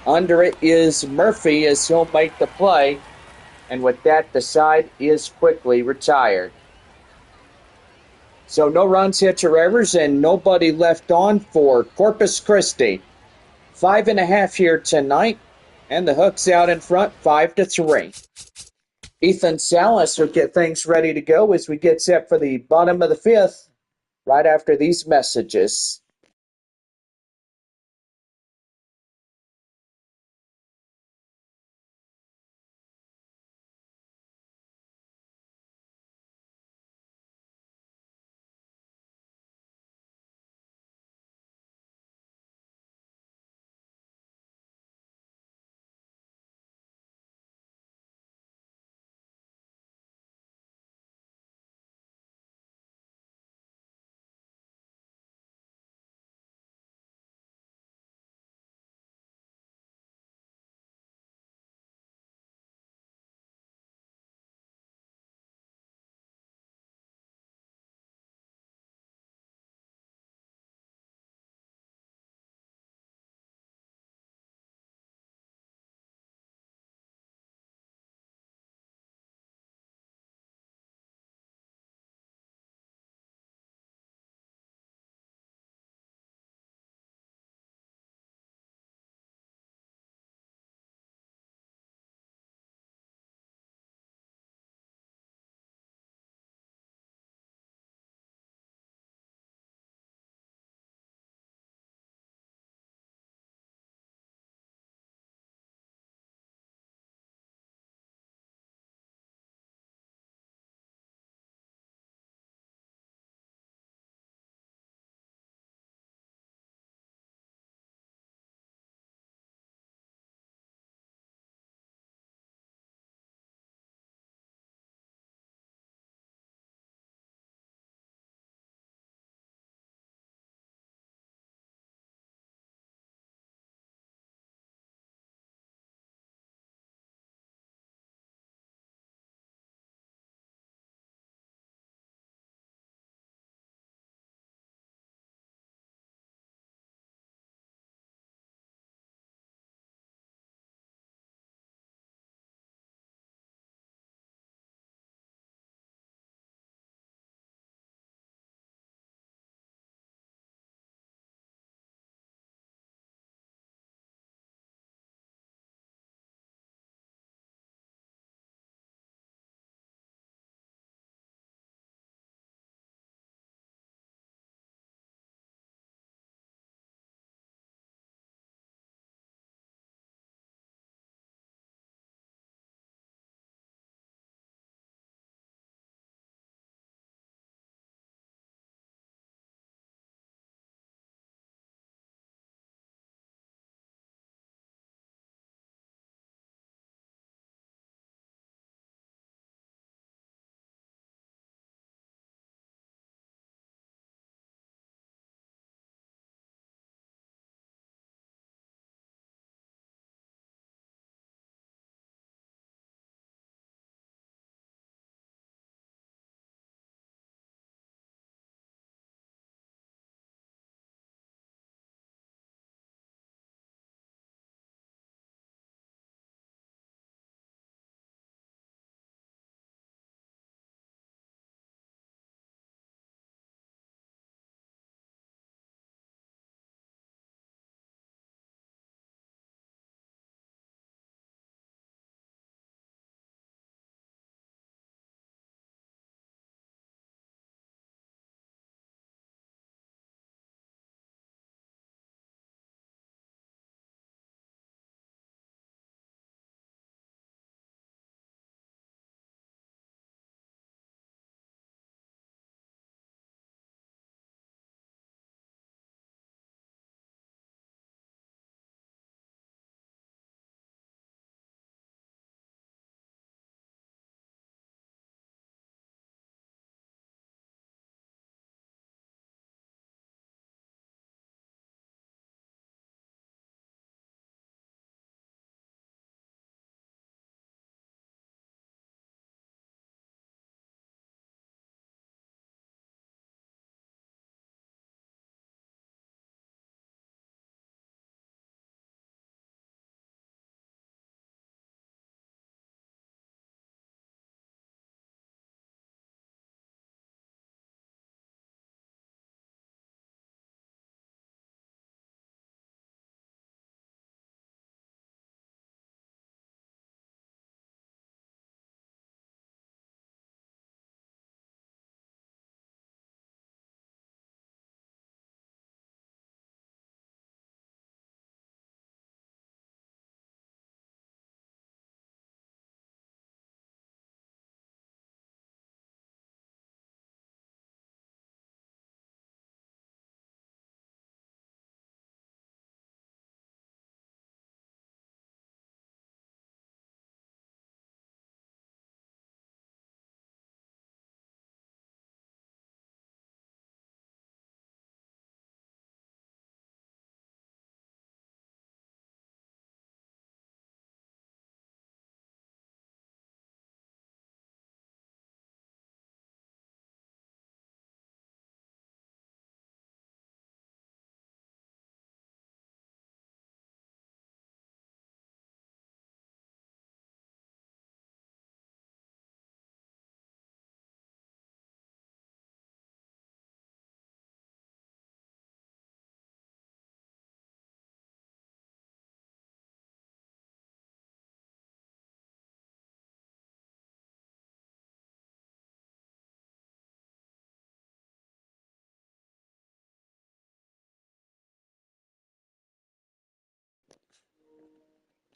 Under it is Murphy as he'll make the play. And with that, the side is quickly retired. So no runs, hits, or errors, and nobody left on for Corpus Christi. 5.5 here tonight, and the Hook's out in front, 5-3. Ethan Salas will get things ready to go as we get set for the bottom of the 5th, right after these messages.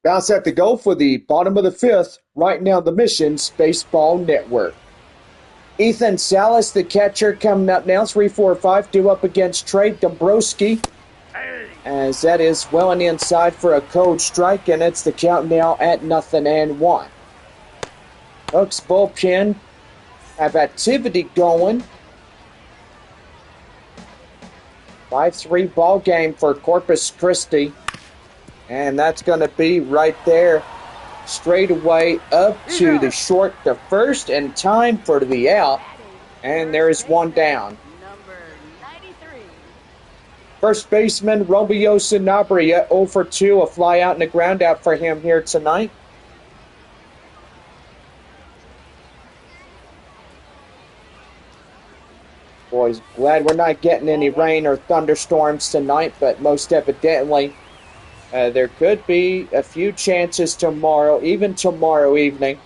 Now set to go for the bottom of the fifth, right now the Missions Baseball Network. Ethan Salas, the catcher, coming up now. 3-4-5 due up against Trey Dombrowski. As that is well and inside for a cold strike, and it's the count now at 0-1. Hooks bullpen have activity going. 5-3 ball game for Corpus Christi. And that's going to be right there, straight away up to the short, the first, and time for the out. And there is one down. Number 93. First baseman Romeo Sanabria, 0 for 2, a fly out and a ground out for him here tonight. Boys, glad we're not getting any rain or thunderstorms tonight, but most evidently there could be a few chances tomorrow, even tomorrow evening.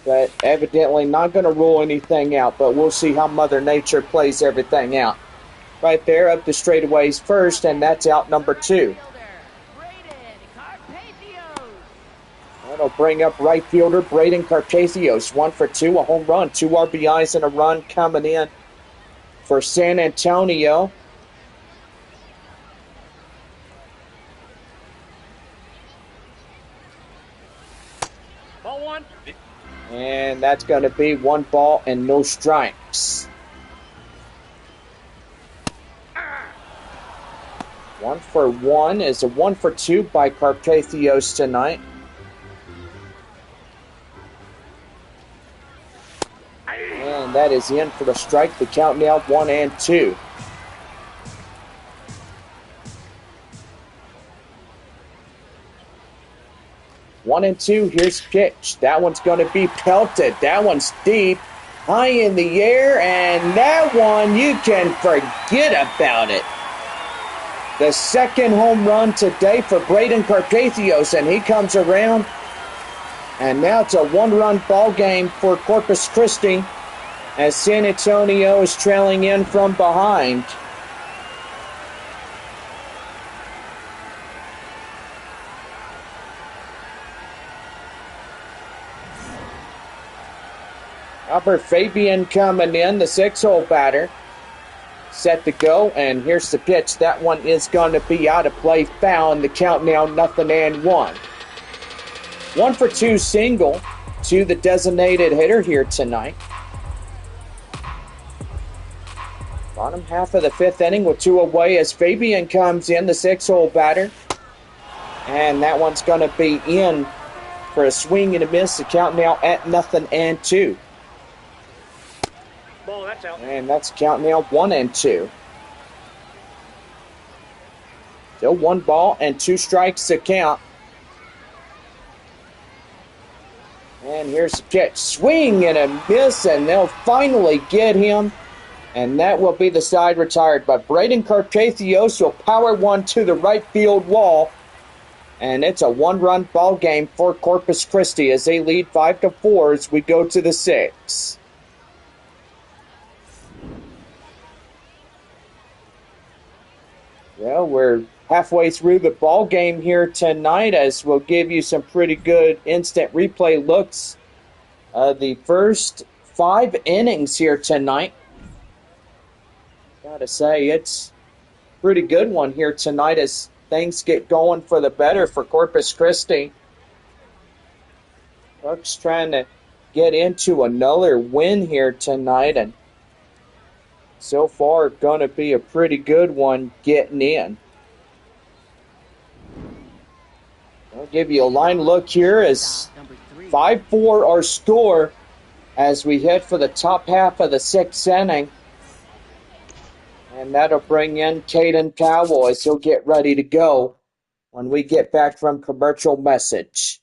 But evidently not going to rule anything out, but we'll see how Mother Nature plays everything out. Right there, up the straightaways first, and that's out number 2. That'll bring up right fielder Braden Carpathios. 1 for 2, a home run, 2 RBIs and a run coming in for San Antonio. Ball 1. And that's going to be 1 ball and no strikes. 1 for 1 is a 1 for 2 by Carpathios tonight. And that is in for the strike. The count now 1-2. One and two, here's pitch. That one's going to be pelted. That one's deep, high in the air, and that one, you can forget about it. The second home run today for Braden Carpathios, and he comes around. And now it's a 1-run ball game for Corpus Christi as San Antonio is trailing in from behind. Albert Fabian coming in, the 6-hole batter. Set to go, and here's the pitch. That one is going to be out of play, foul, and the count now 0-1. 1 for 2 single to the designated hitter here tonight. Bottom half of the 5th inning with 2 away as Fabian comes in, the 6-hole batter. And that one's going to be in for a swing and a miss. The count now at 0-2. Ball, that's out. And that's count now 1-2. Still 1 ball and 2 strikes to count. And here's the pitch. Swing and a miss, and they'll finally get him. And that will be the side retired. But Braden Carpathios will power one to the right field wall. And it's a 1-run ball game for Corpus Christi as they lead 5-4 as we go to the 6th. Well, we're halfway through the ball game here tonight as we'll give you some pretty good instant replay looks of the first 5 innings here tonight. Gotta say, it's a pretty good one here tonight as things get going for the better for Corpus Christi. Bucks trying to get into another win here tonight, and so far going to be a pretty good one getting in. I'll give you a line look here as 5-4 our score as we head for the top half of the 6th inning. And that'll bring in Caden Powell as he'll get ready to go when we get back from commercial message.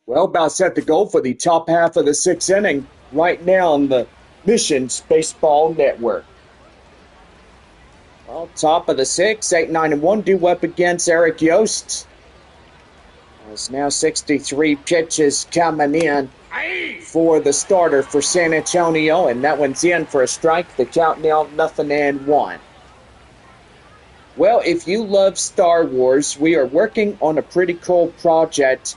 Well, about set to go for the top half of the sixth inning right now on the Missions Baseball Network. Well, top of the sixth, 8-9-1, due up against Eric Yost. It's now 63 pitches coming in for the starter for San Antonio, and that one's in for a strike. The count now 0-1. Well, if you love Star Wars, we are working on a pretty cool project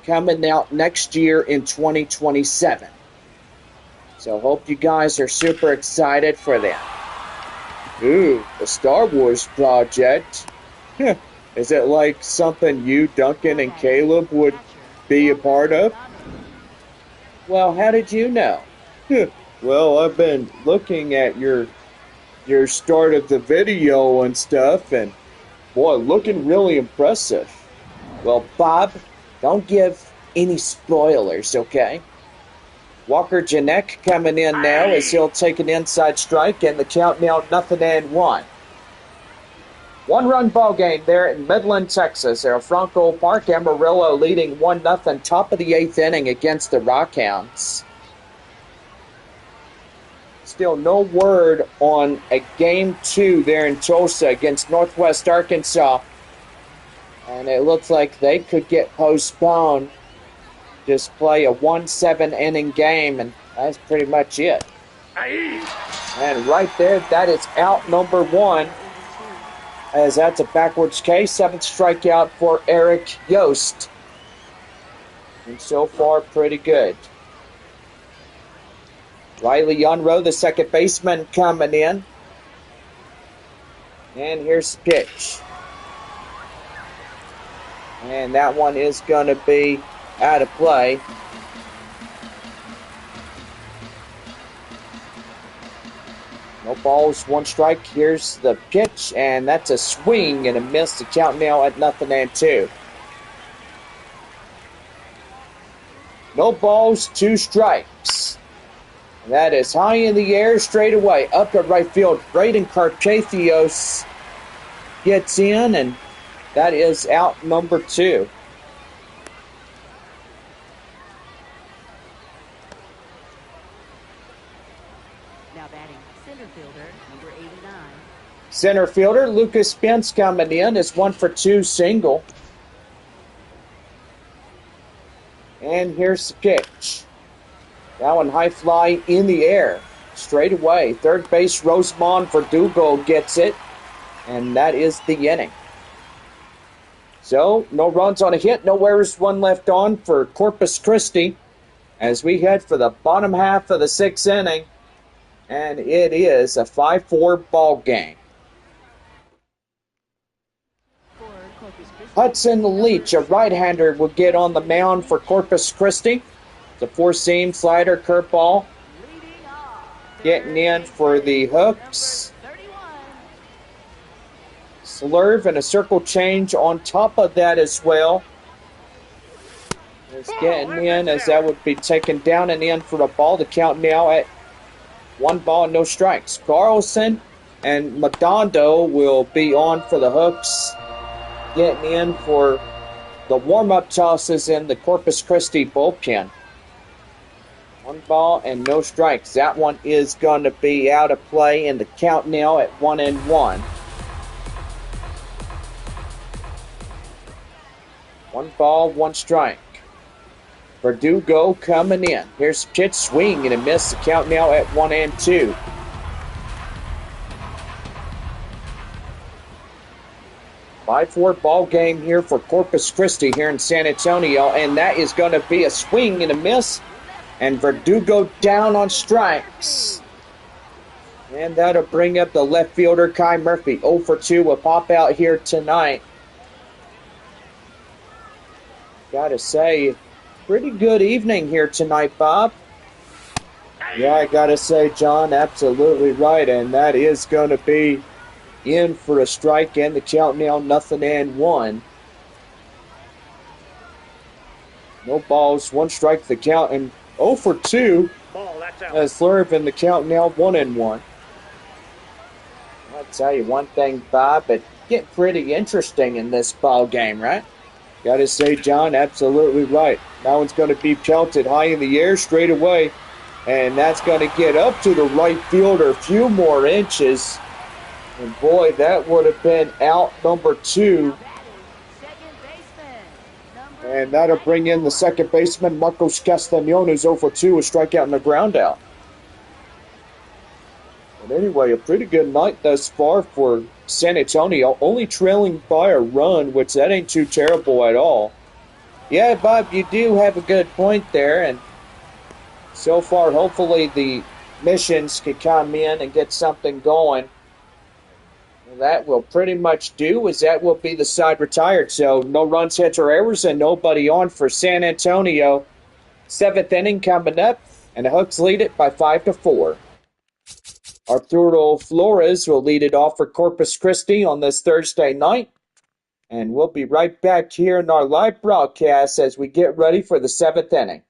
coming out next year in 2027. So hope you guys are super excited for that. Ooh, the Star Wars project. Is it like something you, Duncan, and Caleb would be a part of? Well, how did you know? Well, I've been looking at your start of the video and stuff, and boy, looking really impressive. Well, Bob, don't give any spoilers, okay? Walker Janek coming in now as he'll take an inside strike, and the count now 0-1. One-run ball game there in Midland, Texas. At Franco Park, Amarillo leading 1-0, top of the eighth inning against the Rockhounds. Still no word on a game 2 there in Tulsa against Northwest Arkansas. And it looks like they could get postponed. Just play a 1-7 inning game, and that's pretty much it. And right there, that is out number 1. As that's a backwards case, 7th strikeout for Eric Yost. And so far, pretty good. Riley Unroe, the second baseman, coming in. And here's the pitch. And that one is going to be out of play. No balls, 1 strike. Here's the pitch, and that's a swing and a miss. The count now at 0-2. No balls, 2 strikes. That is high in the air, straight away, up at right field. Braden Carpathios gets in, and that is out number 2. Now batting center fielder, number 89. Center fielder Lucas Spence coming in is 1 for 2 single. And here's the pitch. That one high fly in the air, straight away. Third base Rosemond Verdugo gets it, and that is the inning. So, no runs on a hit, no errors, 1 left on for Corpus Christi as we head for the bottom half of the 6th inning, and it is a 5-4 ball game. For Corpus Christi. Hudson Leach, a right-hander, will get on the mound for Corpus Christi. The 4-seam slider curveball Leading off. getting in for the hooks. Number 31. Slurve and a circle change on top of that as well. It's getting in as that would be taken down and in for the ball. The count now at 1 ball and no strikes. Carlson and Madondo will be on for the hooks. Getting in for the warm-up tosses in the Corpus Christi bullpen. 1 ball and no strikes. That one is going to be out of play, and the count now at 1-1. 1 ball, 1 strike. Verdugo coming in. Here's the pitch, swing and a miss. The count now at 1-2. A 5-4 ball game here for Corpus Christi here in San Antonio, and that is going to be a swing and a miss. And Verdugo down on strikes. And that'll bring up the left fielder, Kai Murphy. 0 for 2 will pop out here tonight. Gotta say, pretty good evening here tonight, Bob. Yeah, I gotta say, John, absolutely right. And that is going to be in for a strike, and the count now 0-1. No balls, 1 strike, the count, and 0 for 2 Ball, that's out. as Slurve in the count now 1-1. I'll tell you one thing, Bob, it get pretty interesting in this ball game, right? Gotta say, John, absolutely right. That one's going to be pelted high in the air straight away. And that's going to get up to the right fielder a few more inches. And boy, that would have been out number 2. And that'll bring in the second baseman, Marcos Castañon, who's 0 for 2, a strikeout and a ground out. But anyway, a pretty good night thus far for San Antonio, only trailing by a run, which that ain't too terrible at all. Yeah, Bob, you do have a good point there, and so far, hopefully the missions can come in and get something going. That will pretty much do, as that will be the side retired. So no runs, hits, or errors, and nobody on for San Antonio. 7th inning coming up, and the Hooks lead it by 5-4. Arturo Flores will lead it off for Corpus Christi on this Thursday night. And we'll be right back here in our live broadcast as we get ready for the 7th inning.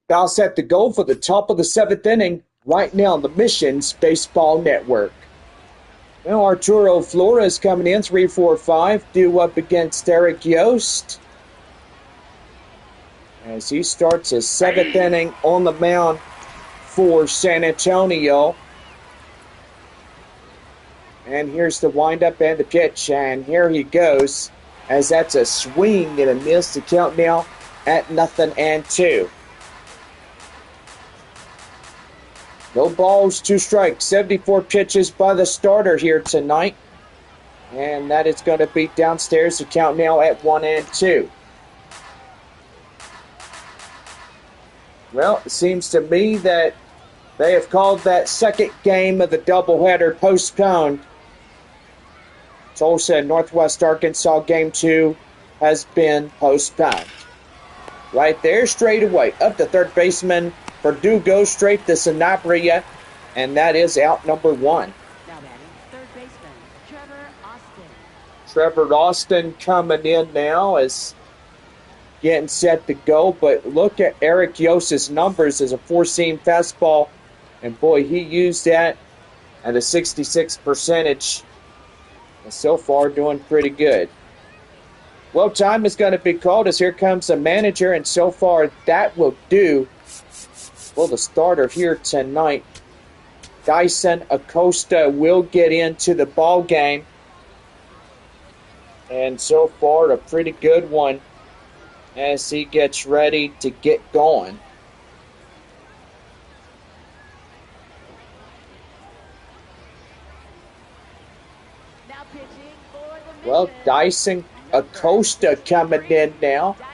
Foul set to go for the top of the 7th inning right now on the Missions Baseball Network. Well, Arturo Flores coming in 3-4-5, due up against Eric Yost as he starts his 7th inning on the mound for San Antonio. And here's the windup and the pitch, and here he goes as that's a swing and a miss. To count now at 0-2. No balls, 2 strikes, 74 pitches by the starter here tonight. And that is going to be downstairs. To count now at 1-2. Well, it seems to me that they have called that second game of the doubleheader postponed. Tulsa and Northwest Arkansas Game 2 has been postponed. Right there, straight away, up to third baseman. Purdue goes straight to Sanabria, and that is out number 1. Now batting, third baseman, Trevor Austin. Trevor Austin coming in now is getting set to go, but look at Eric Yost's numbers as a 4-seam fastball, and boy, he used that at a 66%. And so far, doing pretty good. Well, time is going to be called as here comes the manager, and so far that will do. Well, the starter here tonight, Dyson Acosta, will get into the ball game. And so far, a pretty good one as he gets ready to get going. Now pitching for the Well, Mission. Dyson Acosta coming in now. Dyson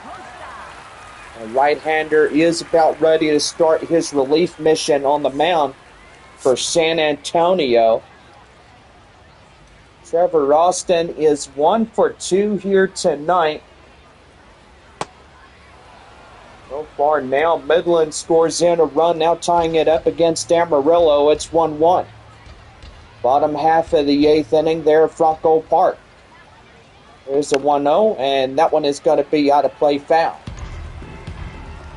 Acosta. A right-hander is about ready to start his relief mission on the mound for San Antonio. Trevor Austin is 1 for 2 here tonight. So far now, Midland scores in a run, now tying it up against Amarillo. It's 1-1. Bottom half of the 8th inning there at Franco Park. There's a 1-0, and that one is going to be out of play, foul.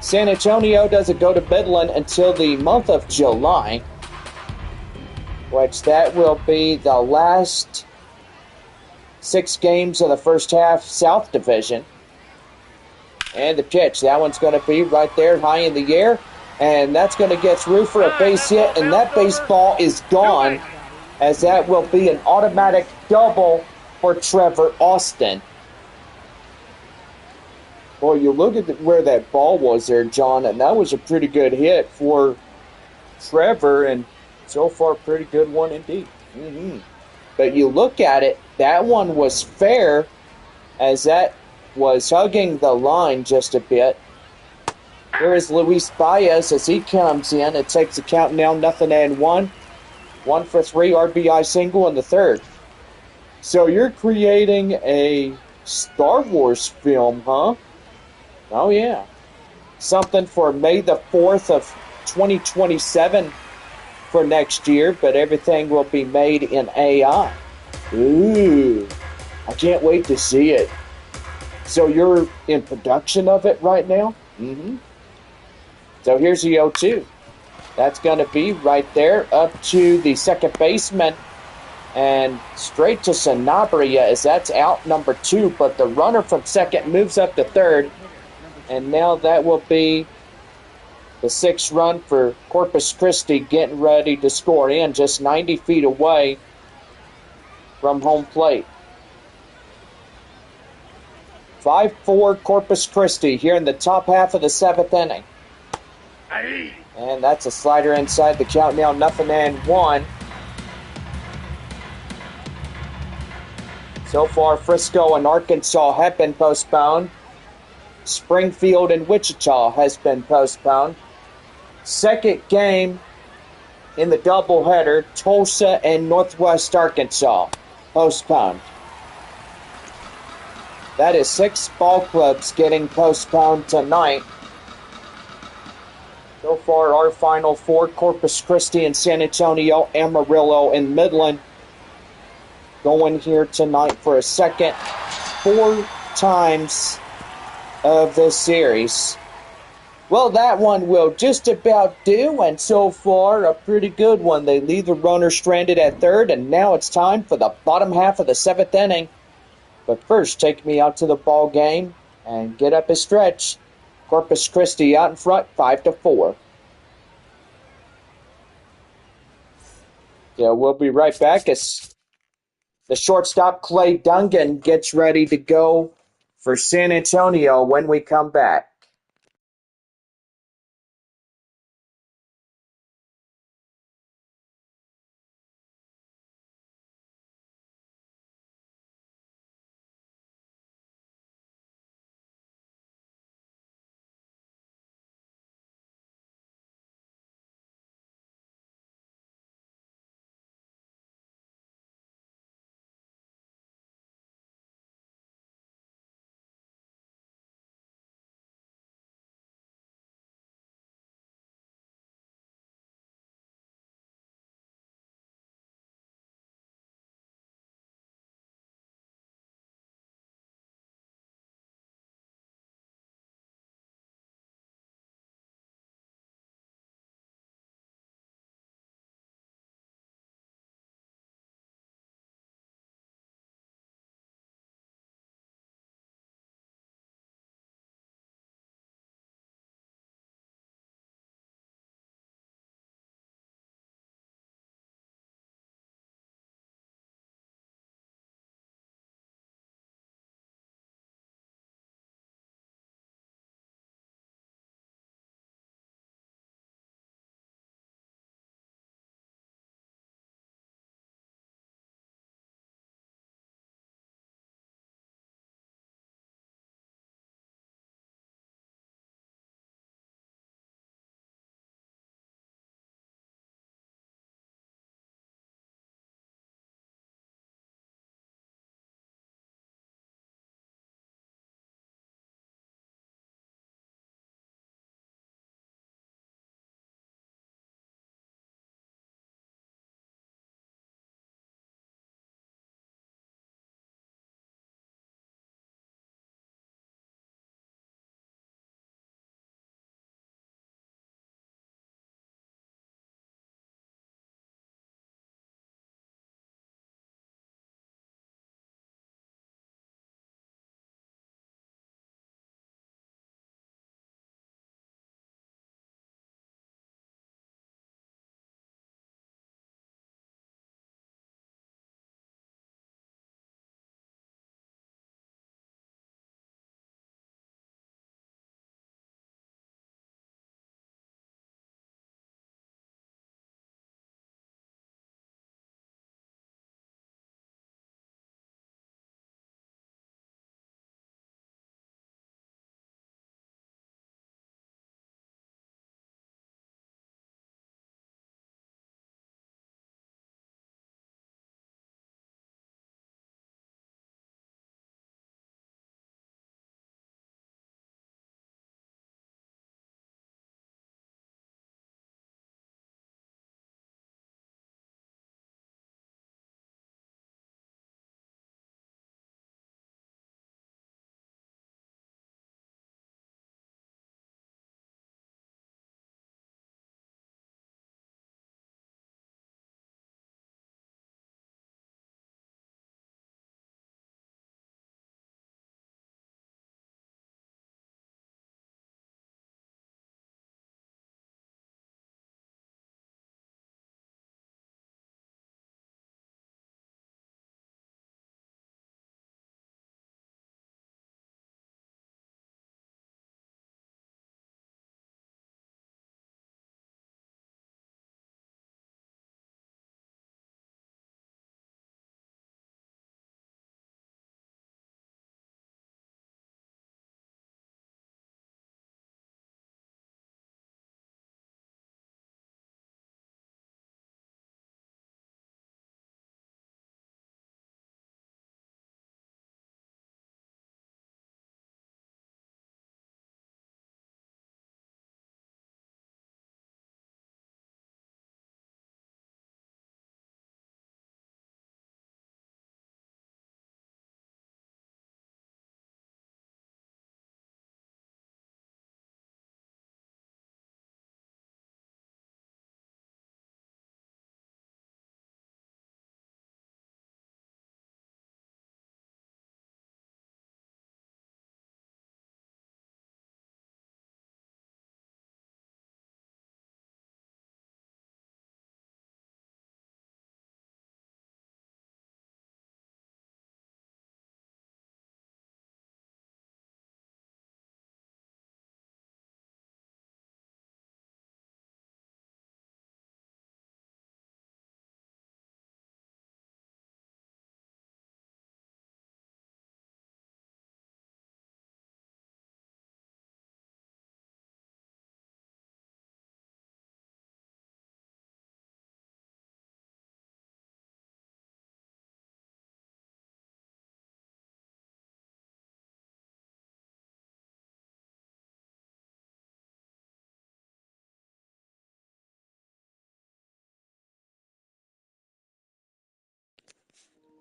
San Antonio doesn't go to Midland until the month of July, which that will be the last 6 games of the first half South Division. And the pitch, that one's going to be right there high in the air, and that's going to get through for a base hit, and that baseball is gone, as that will be an automatic double for Trevor Austin. Boy, you look at where that ball was there, John, and that was a pretty good hit for Trevor, and so far, pretty good one indeed. But you look at it, that one was fair, as that was hugging the line just a bit. Here is Luis Baez as he comes in. It takes the count now, 0-1. 1 for 3, RBI single in the third. So you're creating a Star Wars film, huh? Oh, yeah. Something for May the 4th of 2027 for next year, but everything will be made in AI. Ooh, I can't wait to see it. So you're in production of it right now? So here's the 0-2. That's going to be right there up to the second baseman and straight to Sanabria as that's out number 2. But the runner from second moves up to third. And now that will be the 6th run for Corpus Christi, getting ready to score in just 90 feet away from home plate. 5-4 Corpus Christi here in the top half of the 7th inning. And that's a slider inside the count now, 0-1. So far, Frisco and Arkansas have been postponed. Springfield and Wichita has been postponed. Second game in the doubleheader, Tulsa and Northwest Arkansas postponed. That is 6 ball clubs getting postponed tonight. So far, our final 4, Corpus Christi and San Antonio, Amarillo and Midland, going here tonight for a second 4 times of this series. Well, that one will just about do, and so far, a pretty good one. They leave the runner stranded at third, and now it's time for the bottom half of the seventh inning. But first, take me out to the ball game and get up a stretch. Corpus Christi out in front, 5-4. Yeah, we'll be right back as the shortstop Clay Dungan gets ready to go for San Antonio when we come back.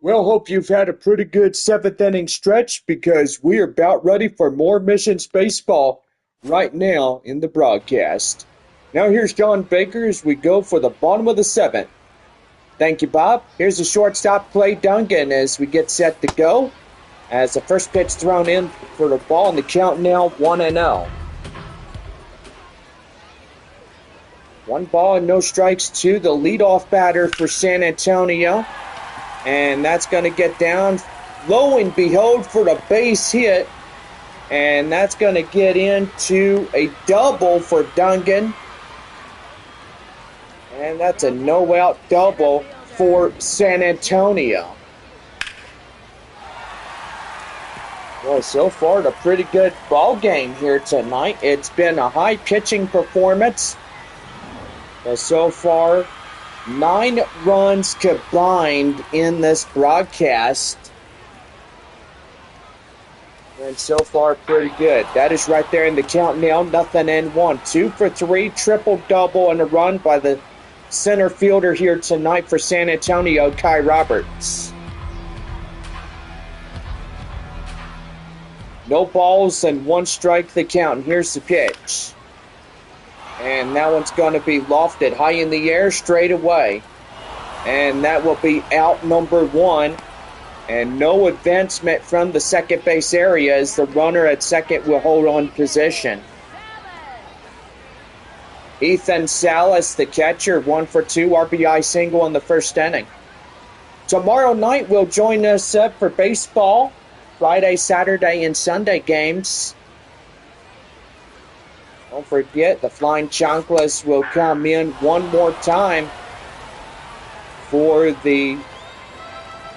Well, hope you've had a pretty good seventh inning stretch because we are about ready for more Missions baseball right now in the broadcast. Now here's John Baker as we go for the bottom of the seventh. Thank you, Bob. Here's the shortstop, Clay Duncan, as we get set to go. As the first pitch thrown in for the ball, and the count now 1-0. 1 ball and no strikes to the leadoff batter for San Antonio. And that's going to get down, lo and behold, for the base hit. And that's going to get into a double for Duncan. And that's a no-out double for San Antonio. Well, so far, a pretty good ball game here tonight. It's been a high pitching performance. So far, 9 runs combined in this broadcast. And so far, pretty good. That is right there in the count now. Nothing in 1. 2 for 3, triple-double, and a run by the center fielder here tonight for San Antonio, Kai Roberts. No balls and 1 strike the count. And here's the pitch. And that one's going to be lofted high in the air straight away. And that will be out number 1. And no advancement from the second base area as the runner at second will hold on position. Ethan Salas, the catcher, 1 for 2 RBI single in the first inning. Tomorrow night will join us up for baseball. Friday, Saturday, and Sunday games. Don't forget, the Flying Chanclas will come in one more time for the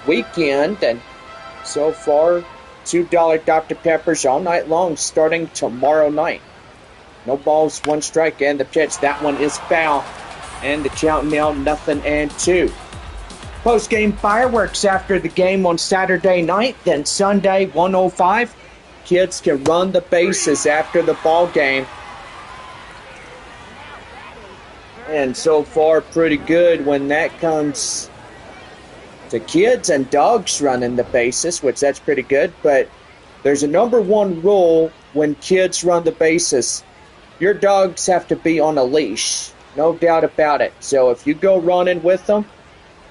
weekend. And so far, $2 Dr. Peppers all night long, starting tomorrow night. No balls, 1 strike, and the pitch. That one is foul. And the count now, 0-2. Post-game fireworks after the game on Saturday night. Then Sunday, 1:05. Kids can run the bases after the ball game. And so far, pretty good when that comes to kids and dogs running the bases, which that's pretty good. But there's a number 1 rule when kids run the bases. Your dogs have to be on a leash, no doubt about it. So if you go running with them,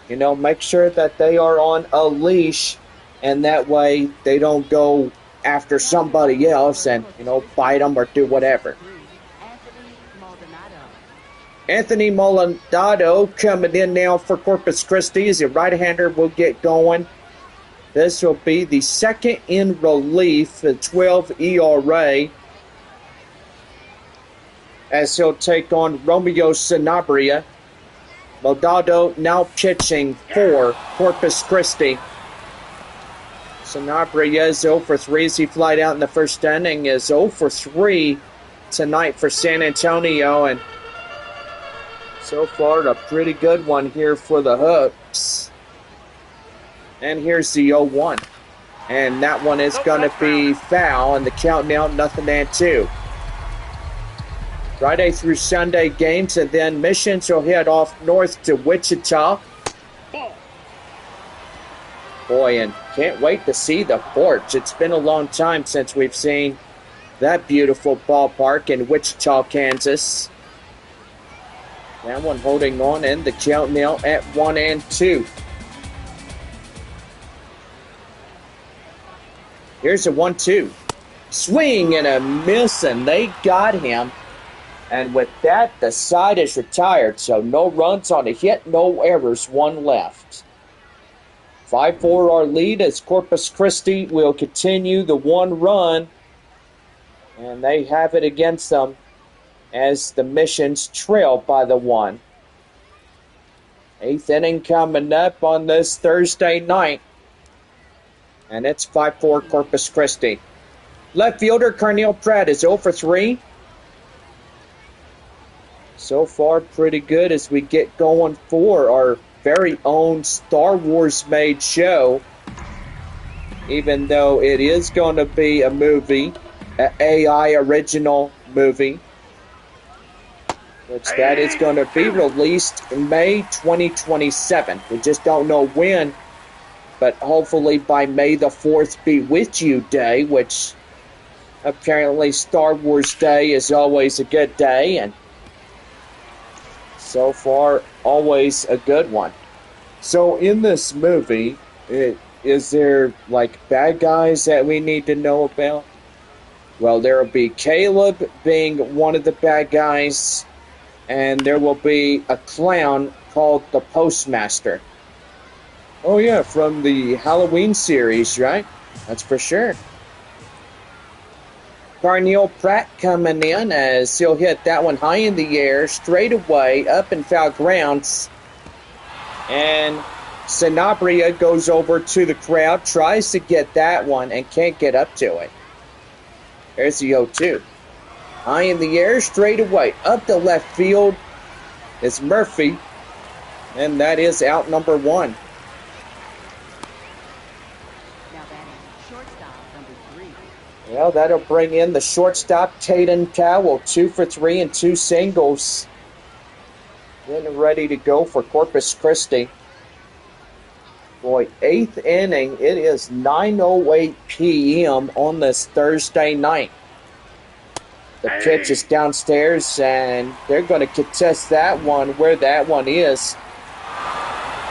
make sure that they are on a leash, and that way they don't go after somebody else and, bite them or do whatever. Anthony Maldonado coming in now for Corpus Christi as a right-hander will get going. This will be the second in relief, the 12 ERA, as he'll take on Romeo Sanabria. Maldonado now pitching for Corpus Christi. Sanabria is 0 for 3 as he flied out in the first inning, is 0 for 3 tonight for San Antonio, and so far a pretty good one here for the Hooks. And here's the 0-1. And that one is going to be foul, and the count now 0-2. Friday through Sunday games, and then Missions will head off north to Wichita. Boy, and can't wait to see the porch. It's been a long time since we've seen that beautiful ballpark in Wichita, Kansas. That one holding on, and the count now at 1-2. Here's a 1-2. Swing and a miss, and they got him. And with that, the side is retired. So no runs on a hit, no errors, 1 left. 5-4 our lead as Corpus Christi will continue the 1 run. And they have it against them as the Missions trail by the 1. 8th inning coming up on this Thursday night. And it's 5-4 Corpus Christi. Left fielder Carnell Pratt is 0 for 3. So far, pretty good as we get going for our very own Star Wars made show. Even though it is going to be a movie, an AI original movie, which that is going to be released in May 2027. We just don't know when but hopefully by May the 4th be with you day, which apparently Star Wars Day is always a good day, and so far always a good one. So in this movie, is there like bad guys that we need to know about? Well, there will be Caleb being one of the bad guys, and there will be a clown called the Postmaster. Oh yeah, from the Halloween series, right? That's for sure. Carneal Pratt coming in as he'll hit that one high in the air, straight away, up in foul grounds. And Sanabria goes over to the crowd, tries to get that one, and can't get up to it. There's the 0-2. High in the air, straight away, up the left field is Murphy. And that is out number 1. Now batting shortstop, number 3. Well, that'll bring in the shortstop, Tatum Cowell, 2 for 3 and 2 singles. Getting ready to go for Corpus Christi. Boy, 8th inning. It is 9:08 p.m. on this Thursday night. The pitch is downstairs, and they're going to contest that one where that one is.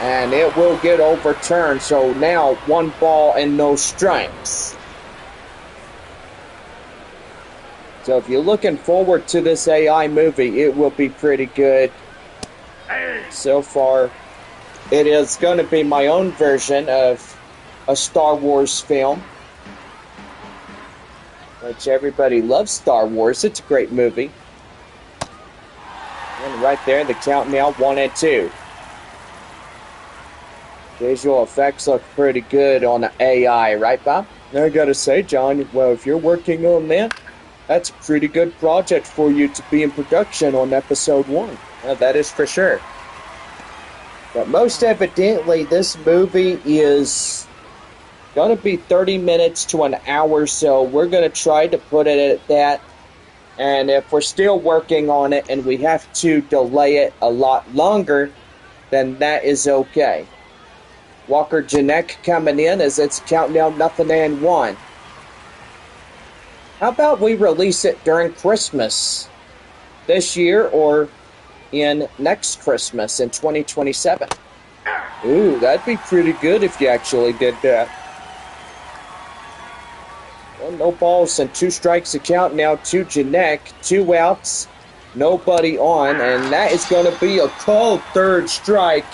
And it will get overturned. So now 1 ball and no strikes. So if you're looking forward to this AI movie, it will be pretty good. So far, it is going to be my own version of a Star Wars film. Which everybody loves Star Wars. It's a great movie. And right there, the count now 1-2. Visual effects look pretty good on the AI, right, Bob? I gotta say, John, well, if you're working on that, that's a pretty good project for you to be in production on episode 1. Well, that is for sure. But most evidently, this movie is going to be 30 minutes to an hour, so we're going to try to put it at that. And if we're still working on it and we have to delay it a lot longer, then that is okay. Walker Janek coming in as it's countdown 0-1. How about we release it during Christmas this year or in next Christmas in 2027? Ooh, that'd be pretty good if you actually did that. Well, no balls and 2 strikes account now to Janek. 2 outs, nobody on, and that is going to be a called 3rd strike.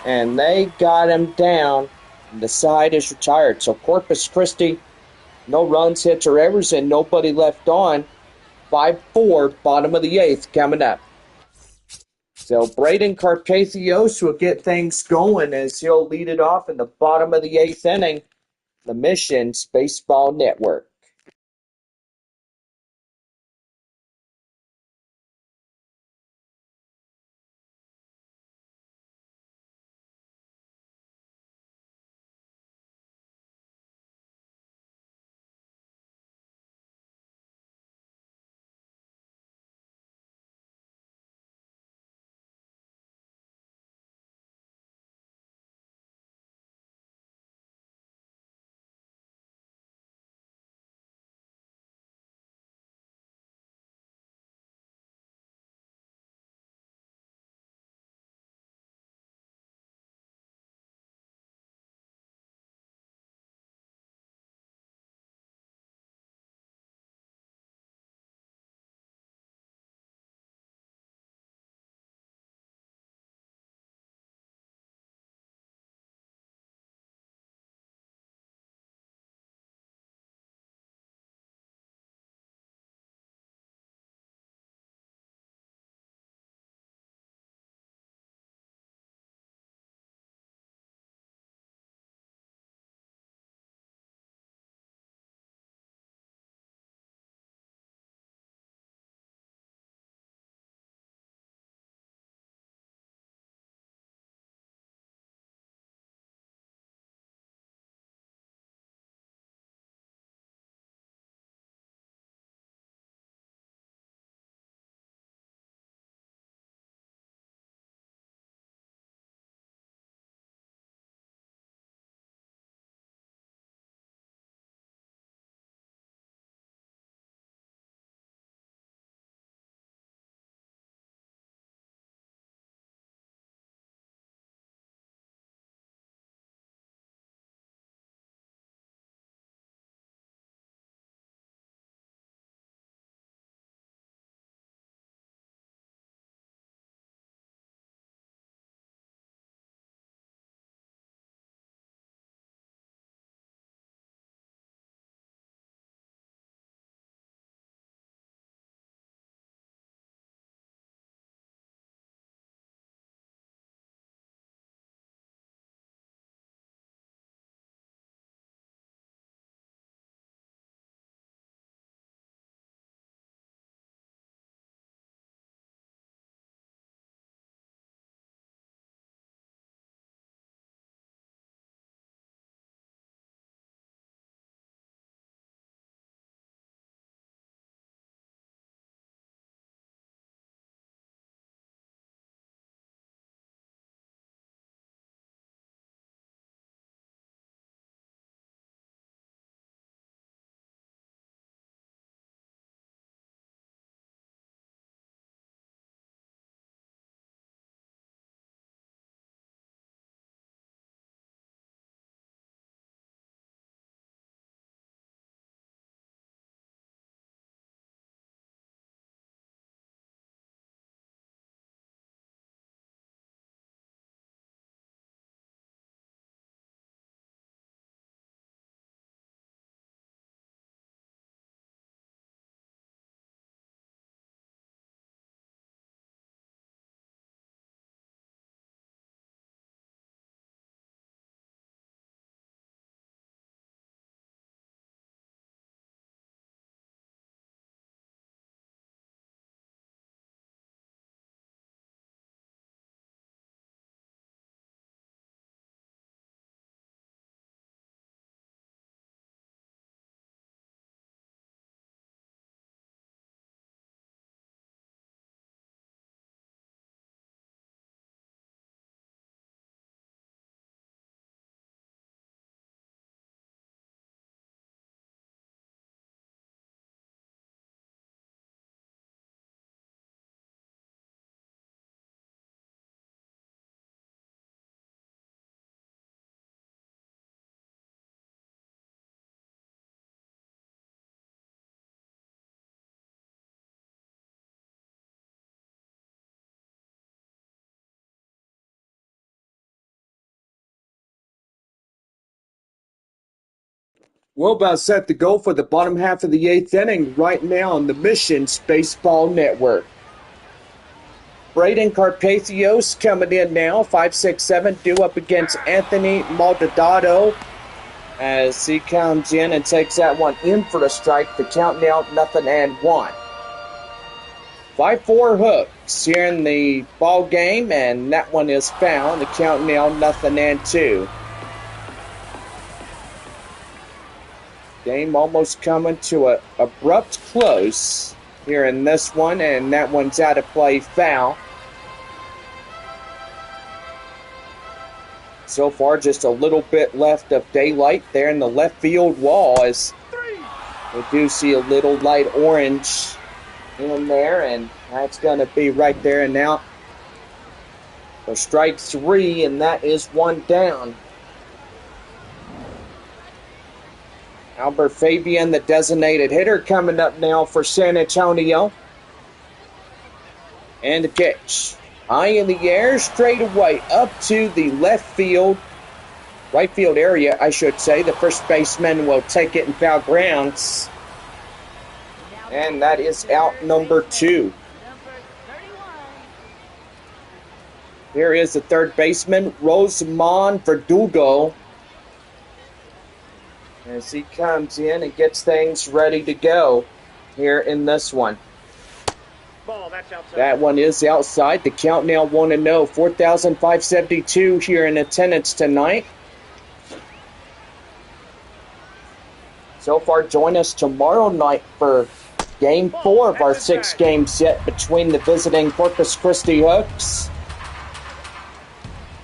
And they got him down, and the side is retired. So Corpus Christi, no runs, hits, or errors, and nobody left on. 5-4, bottom of the 8th coming up. So Braden Carpathios will get things going as he'll lead it off in the bottom of the 8th inning. The Missions Baseball Network. We're about set to go for the bottom half of the 8th inning right now on the Missions Baseball Network. Braden Carpathios coming in now, 5'6", due up against Anthony Maldonado as he comes in and takes that one in for a strike. The count now 0-1. 5-4 hooks here in the ball game, and that one is foul. The count now 0-2. Game almost coming to an abrupt close here in this one, and that one's out of play, foul. So far, just a little bit left of daylight there in the left field wall as we do see a little light orange in there, and that's going to be right there and now for strike 3, and that is one down. Albert Fabian, the designated hitter, coming up now for San Antonio. And the pitch. High in the air, straight away up to the left field, right field area, I should say. The first baseman will take it in foul grounds. And that is out number 2. Here is the third baseman, Rosamond Verdugo, as he comes in and gets things ready to go here in this one. Ball, that's outside. That one is outside. The count now 1-0. 4,572 here in attendance tonight. So far, join us tomorrow night for Game 4 of our 6-game set between the visiting Corpus Christi Hooks,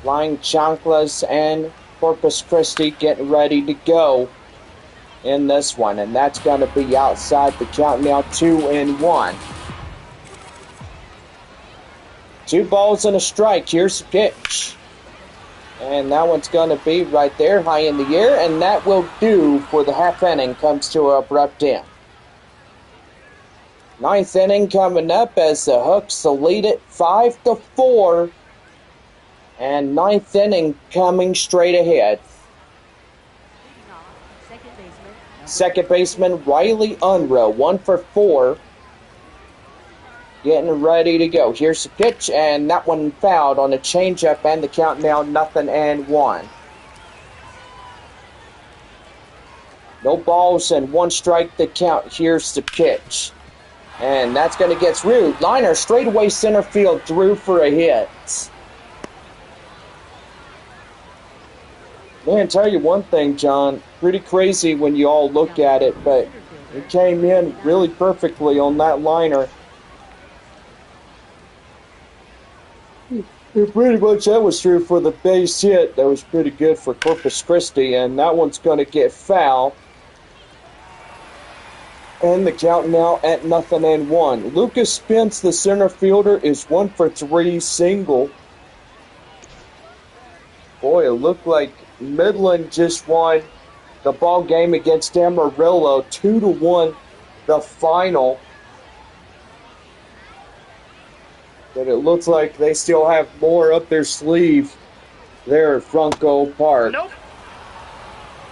Flying Chanclas, and Corpus Christi getting ready to go in this one, and that's going to be outside. The count now 2-1. 2 balls and a strike. Here's the pitch, and that one's going to be right there, high in the air, and that will do for the half inning. Comes to an abrupt end. 9th inning coming up as the Hooks lead it 5-4, and 9th inning coming straight ahead. Second baseman Riley Unruh, 1 for 4. Getting ready to go. Here's the pitch, and that one fouled on a changeup, and the count now 0-1. No balls and 1 strike to count. Here's the pitch, and that's going to get through. Liner straightaway center field, through for a hit. Man, tell you one thing, John, pretty crazy when you all look at it, but it came in really perfectly on that liner. Pretty much that was through for the base hit. That was pretty good for Corpus Christi, and that one's going to get foul. And the count now at 0-1. Lucas Spence, the center fielder, is 1 for 3 single. Boy, it looked like Midland just won the ball game against Amarillo, 2-1, the final. But it looks like they still have more up their sleeve there at Franco Park. Nope.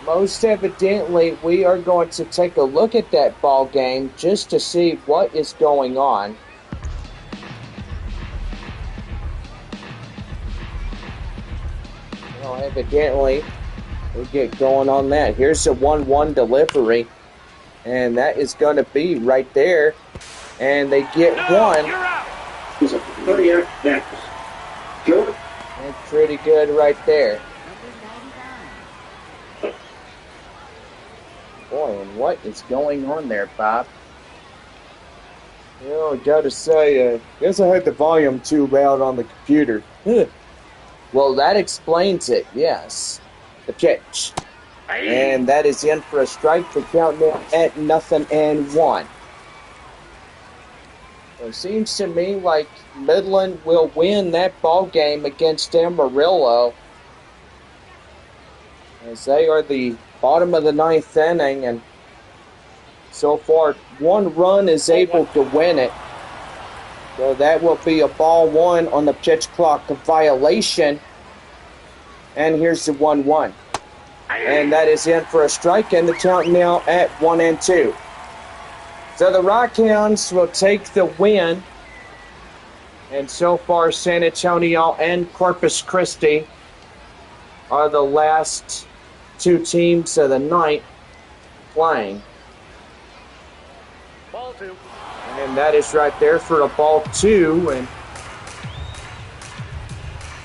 Most evidently, we are going to take a look at that ball game just to see what is going on. Well, evidently, we get going on that. Here's a 1-1 delivery, and that is going to be right there. And they get one. You're out. He's a 30 next. Good. That's pretty good right there. Boy, and what is going on there, Bob? You know, I gotta say, I guess I had the volume too loud on the computer. Well, that explains it, yes. The pitch. And that is in for a strike. The count now at 0-1. It seems to me like Midland will win that ball game against Amarillo, as they are the bottom of the 9th inning, and so far 1 run is able to win it. So that will be a ball 1 on the pitch clock violation. And here's the 1-1. And that is in for a strike, and the count now at 1-2. So the Rockhounds will take the win. And so far, San Antonio and Corpus Christi are the last two teams of the night playing. Ball 2. And that is right there for a ball 2. And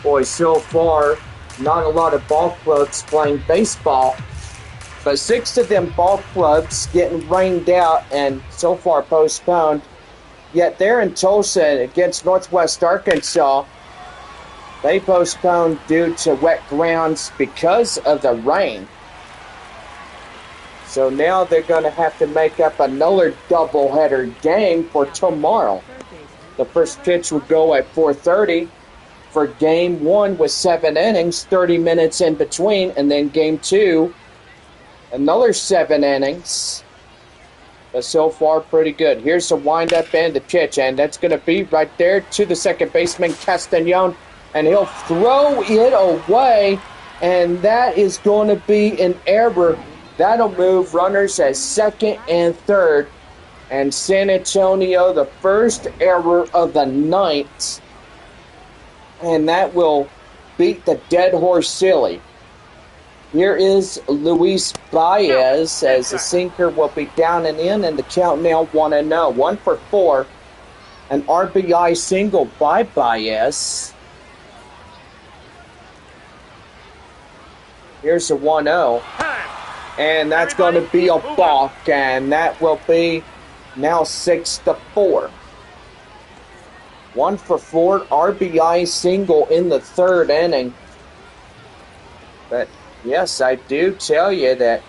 boy, so far, not a lot of ball clubs playing baseball. But 6 of them ball clubs getting rained out and so far postponed. Yet there in Tulsa against Northwest Arkansas, they postponed due to wet grounds because of the rain. So now they're going to have to make up another doubleheader game for tomorrow. The first pitch would go at 4:30 for game 1 with 7 innings, 30 minutes in between, and then game 2, another 7 innings. But so far, pretty good. Here's the windup and the pitch, and that's going to be right there to the second baseman, Castañon, and he'll throw it away, and that is going to be an error. That'll move runners at second and third, and San Antonio, the first error of the night, and that will beat the dead horse silly. Here is Luis Baez as the sinker will be down and in, and the count now 1-0. 1 for 4. An RBI single by Baez. Here's a 1-0. And that's going to be a balk, and that will be now 6-4. 1 for 4, RBI single in the third inning. But yes, I do tell you that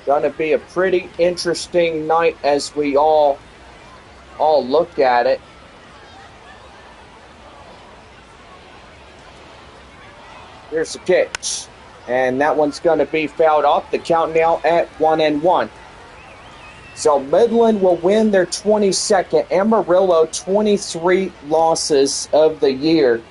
going to be a pretty interesting night as we all look at it. Here's the pitch, and that one's going to be fouled off. The count now at 1-1. So Midland will win their 22nd, Amarillo 23 losses of the year.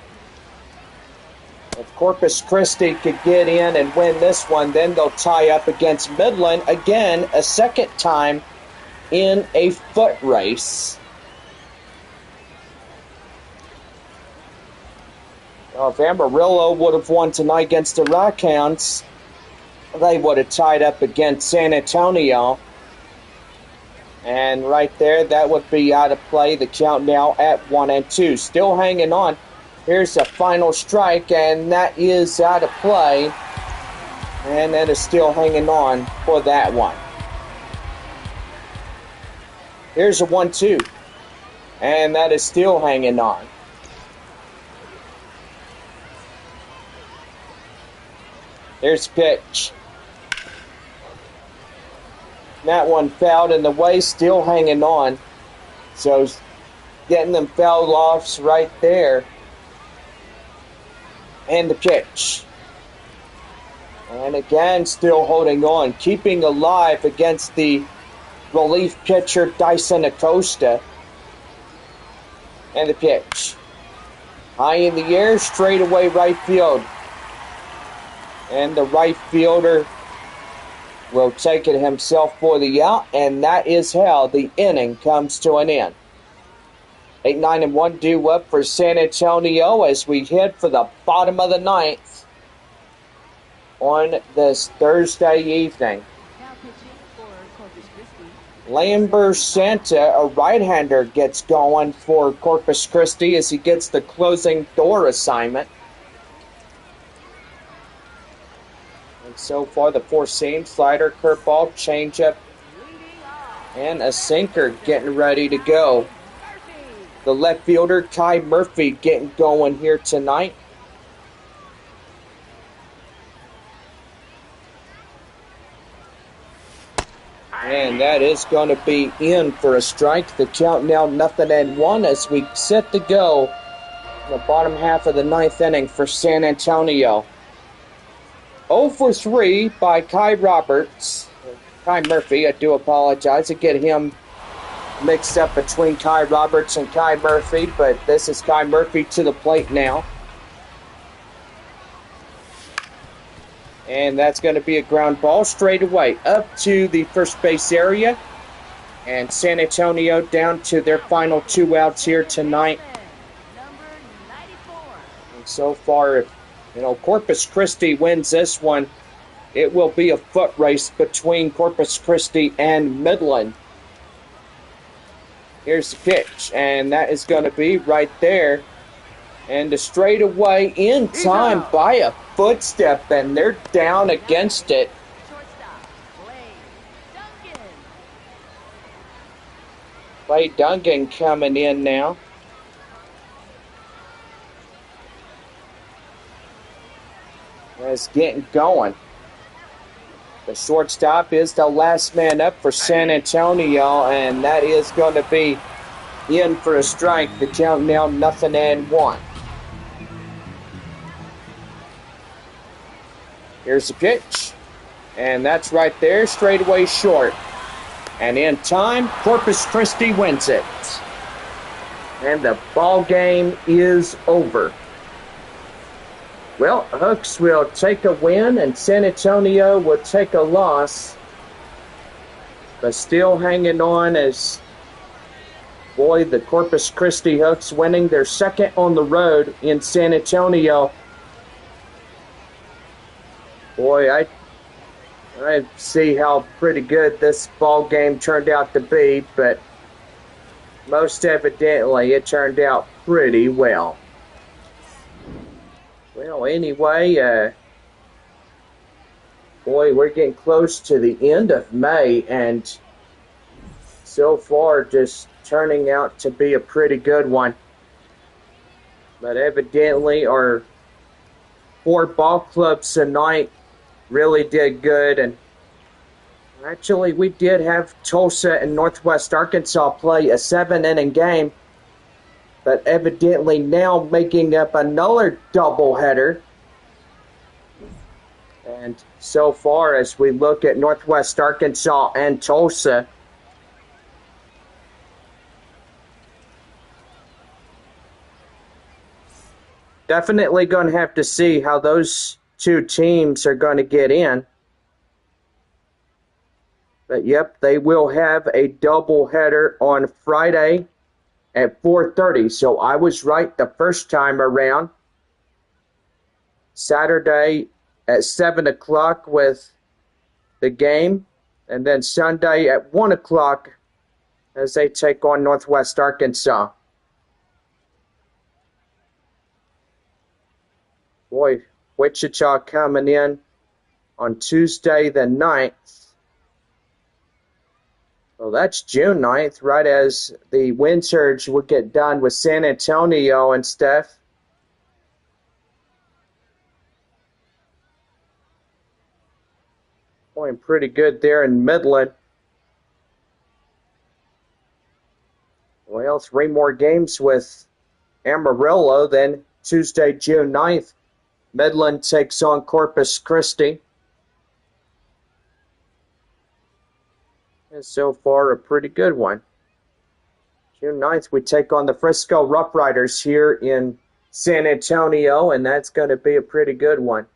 If Corpus Christi could get in and win this one, then they'll tie up against Midland again a second time in a foot race. Well, if Amarillo would have won tonight against the Rockhounds, they would have tied up against San Antonio. And right there, that would be out of play. The count now at 1-2. Still hanging on. Here's a final strike, and that is out of play. And that is still hanging on for that one. Here's a 1-2. And that is still hanging on. There's the pitch. That one fouled in the way, still hanging on. So getting them foul offs right there. And the pitch. And again, still holding on, keeping alive against the relief pitcher Dyson Acosta. And the pitch. High in the air, straight away right field. And the right fielder will take it himself for the out, and that is how the inning comes to an end. 8-9-1 due up for San Antonio as we head for the bottom of the ninth on this Thursday evening. Now pitching for Corpus Christi. Lamber Santa, a right-hander, gets going for Corpus Christi as he gets the closing door assignment. So far, the four seam, slider, curveball, changeup, and a sinker getting ready to go. The left fielder, Kai Murphy, getting going here tonight. And that is going to be in for a strike. The count now 0-1 as we set to go in the bottom half of the ninth inning for San Antonio. 0 for 3 by Kai Murphy, I do apologize. I get him mixed up between Kai Roberts and Kai Murphy, but this is Kai Murphy to the plate now. And that's going to be a ground ball straight away up to the first base area. And San Antonio down to their final 2 outs here tonight. And so far, if Corpus Christi wins this one, it will be a foot race between Corpus Christi and Midland. Here's the pitch, and that is going to be right there. And the straightaway in time by a footstep, and they're down against it. Clay Duncan coming in now. It's getting going. The shortstop is the last man up for San Antonio, and that is going to be in for a strike. The count now 0-1. Here's the pitch, and that's right there, straightaway short. And in time, Corpus Christi wins it. And the ball game is over. Well, Hooks will take a win, and San Antonio will take a loss. But still hanging on as, boy, the Corpus Christi Hooks winning their second on the road in San Antonio. Boy, I see how pretty good this ball game turned out to be, but most evidently it turned out pretty well. Well, anyway, boy, we're getting close to the end of May, and so far just turning out to be a pretty good one. But evidently our 4 ball clubs tonight really did good, and actually we did have Tulsa and Northwest Arkansas play a 7-inning game, but evidently now making up another doubleheader. And so far, as we look at Northwest Arkansas and Tulsa, definitely going to have to see how those 2 teams are going to get in. But yep, they will have a doubleheader on Friday at 4:30. So I was right the first time around. Saturday at 7 o'clock with the game. And then Sunday at 1 o'clock as they take on Northwest Arkansas. Boy, Wichita coming in on Tuesday the 9th. Well, that's June 9th, right as the wind surge will get done with San Antonio and stuff. Going pretty good there in Midland. Well, 3 more games with Amarillo, then Tuesday, June 9th. Midland takes on Corpus Christi. And so far, a pretty good one. June 9th, we take on the Frisco Rough Riders here in San Antonio, and that's going to be a pretty good one.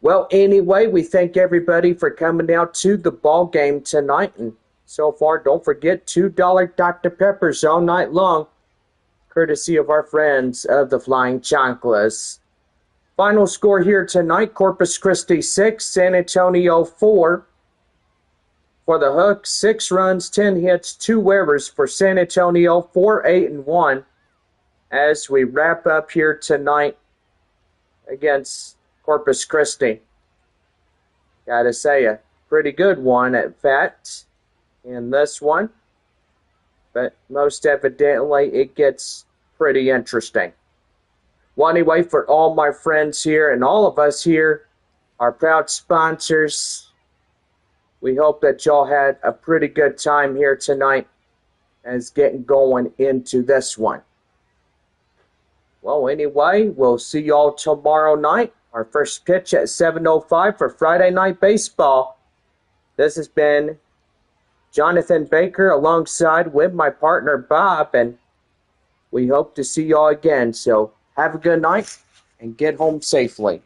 Well, anyway, we thank everybody for coming out to the ball game tonight. And so far, don't forget $2 Dr. Peppers all night long, courtesy of our friends of the Flying Chanclas. Final score here tonight, Corpus Christi 6, San Antonio 4. For the Hooks, 6 runs, 10 hits, 2 errors for San Antonio, 4-8-1. As we wrap up here tonight against Corpus Christi. Gotta say, a pretty good one at that in this one. But most evidently, it gets pretty interesting. Well, anyway, for all my friends here and all of us here, our proud sponsors, we hope that y'all had a pretty good time here tonight as getting going into this one. Well, anyway, we'll see y'all tomorrow night. Our first pitch at 7:05 for Friday Night Baseball. This has been Jonathan Baker alongside with my partner Bob, and we hope to see y'all again. So have a good night and get home safely.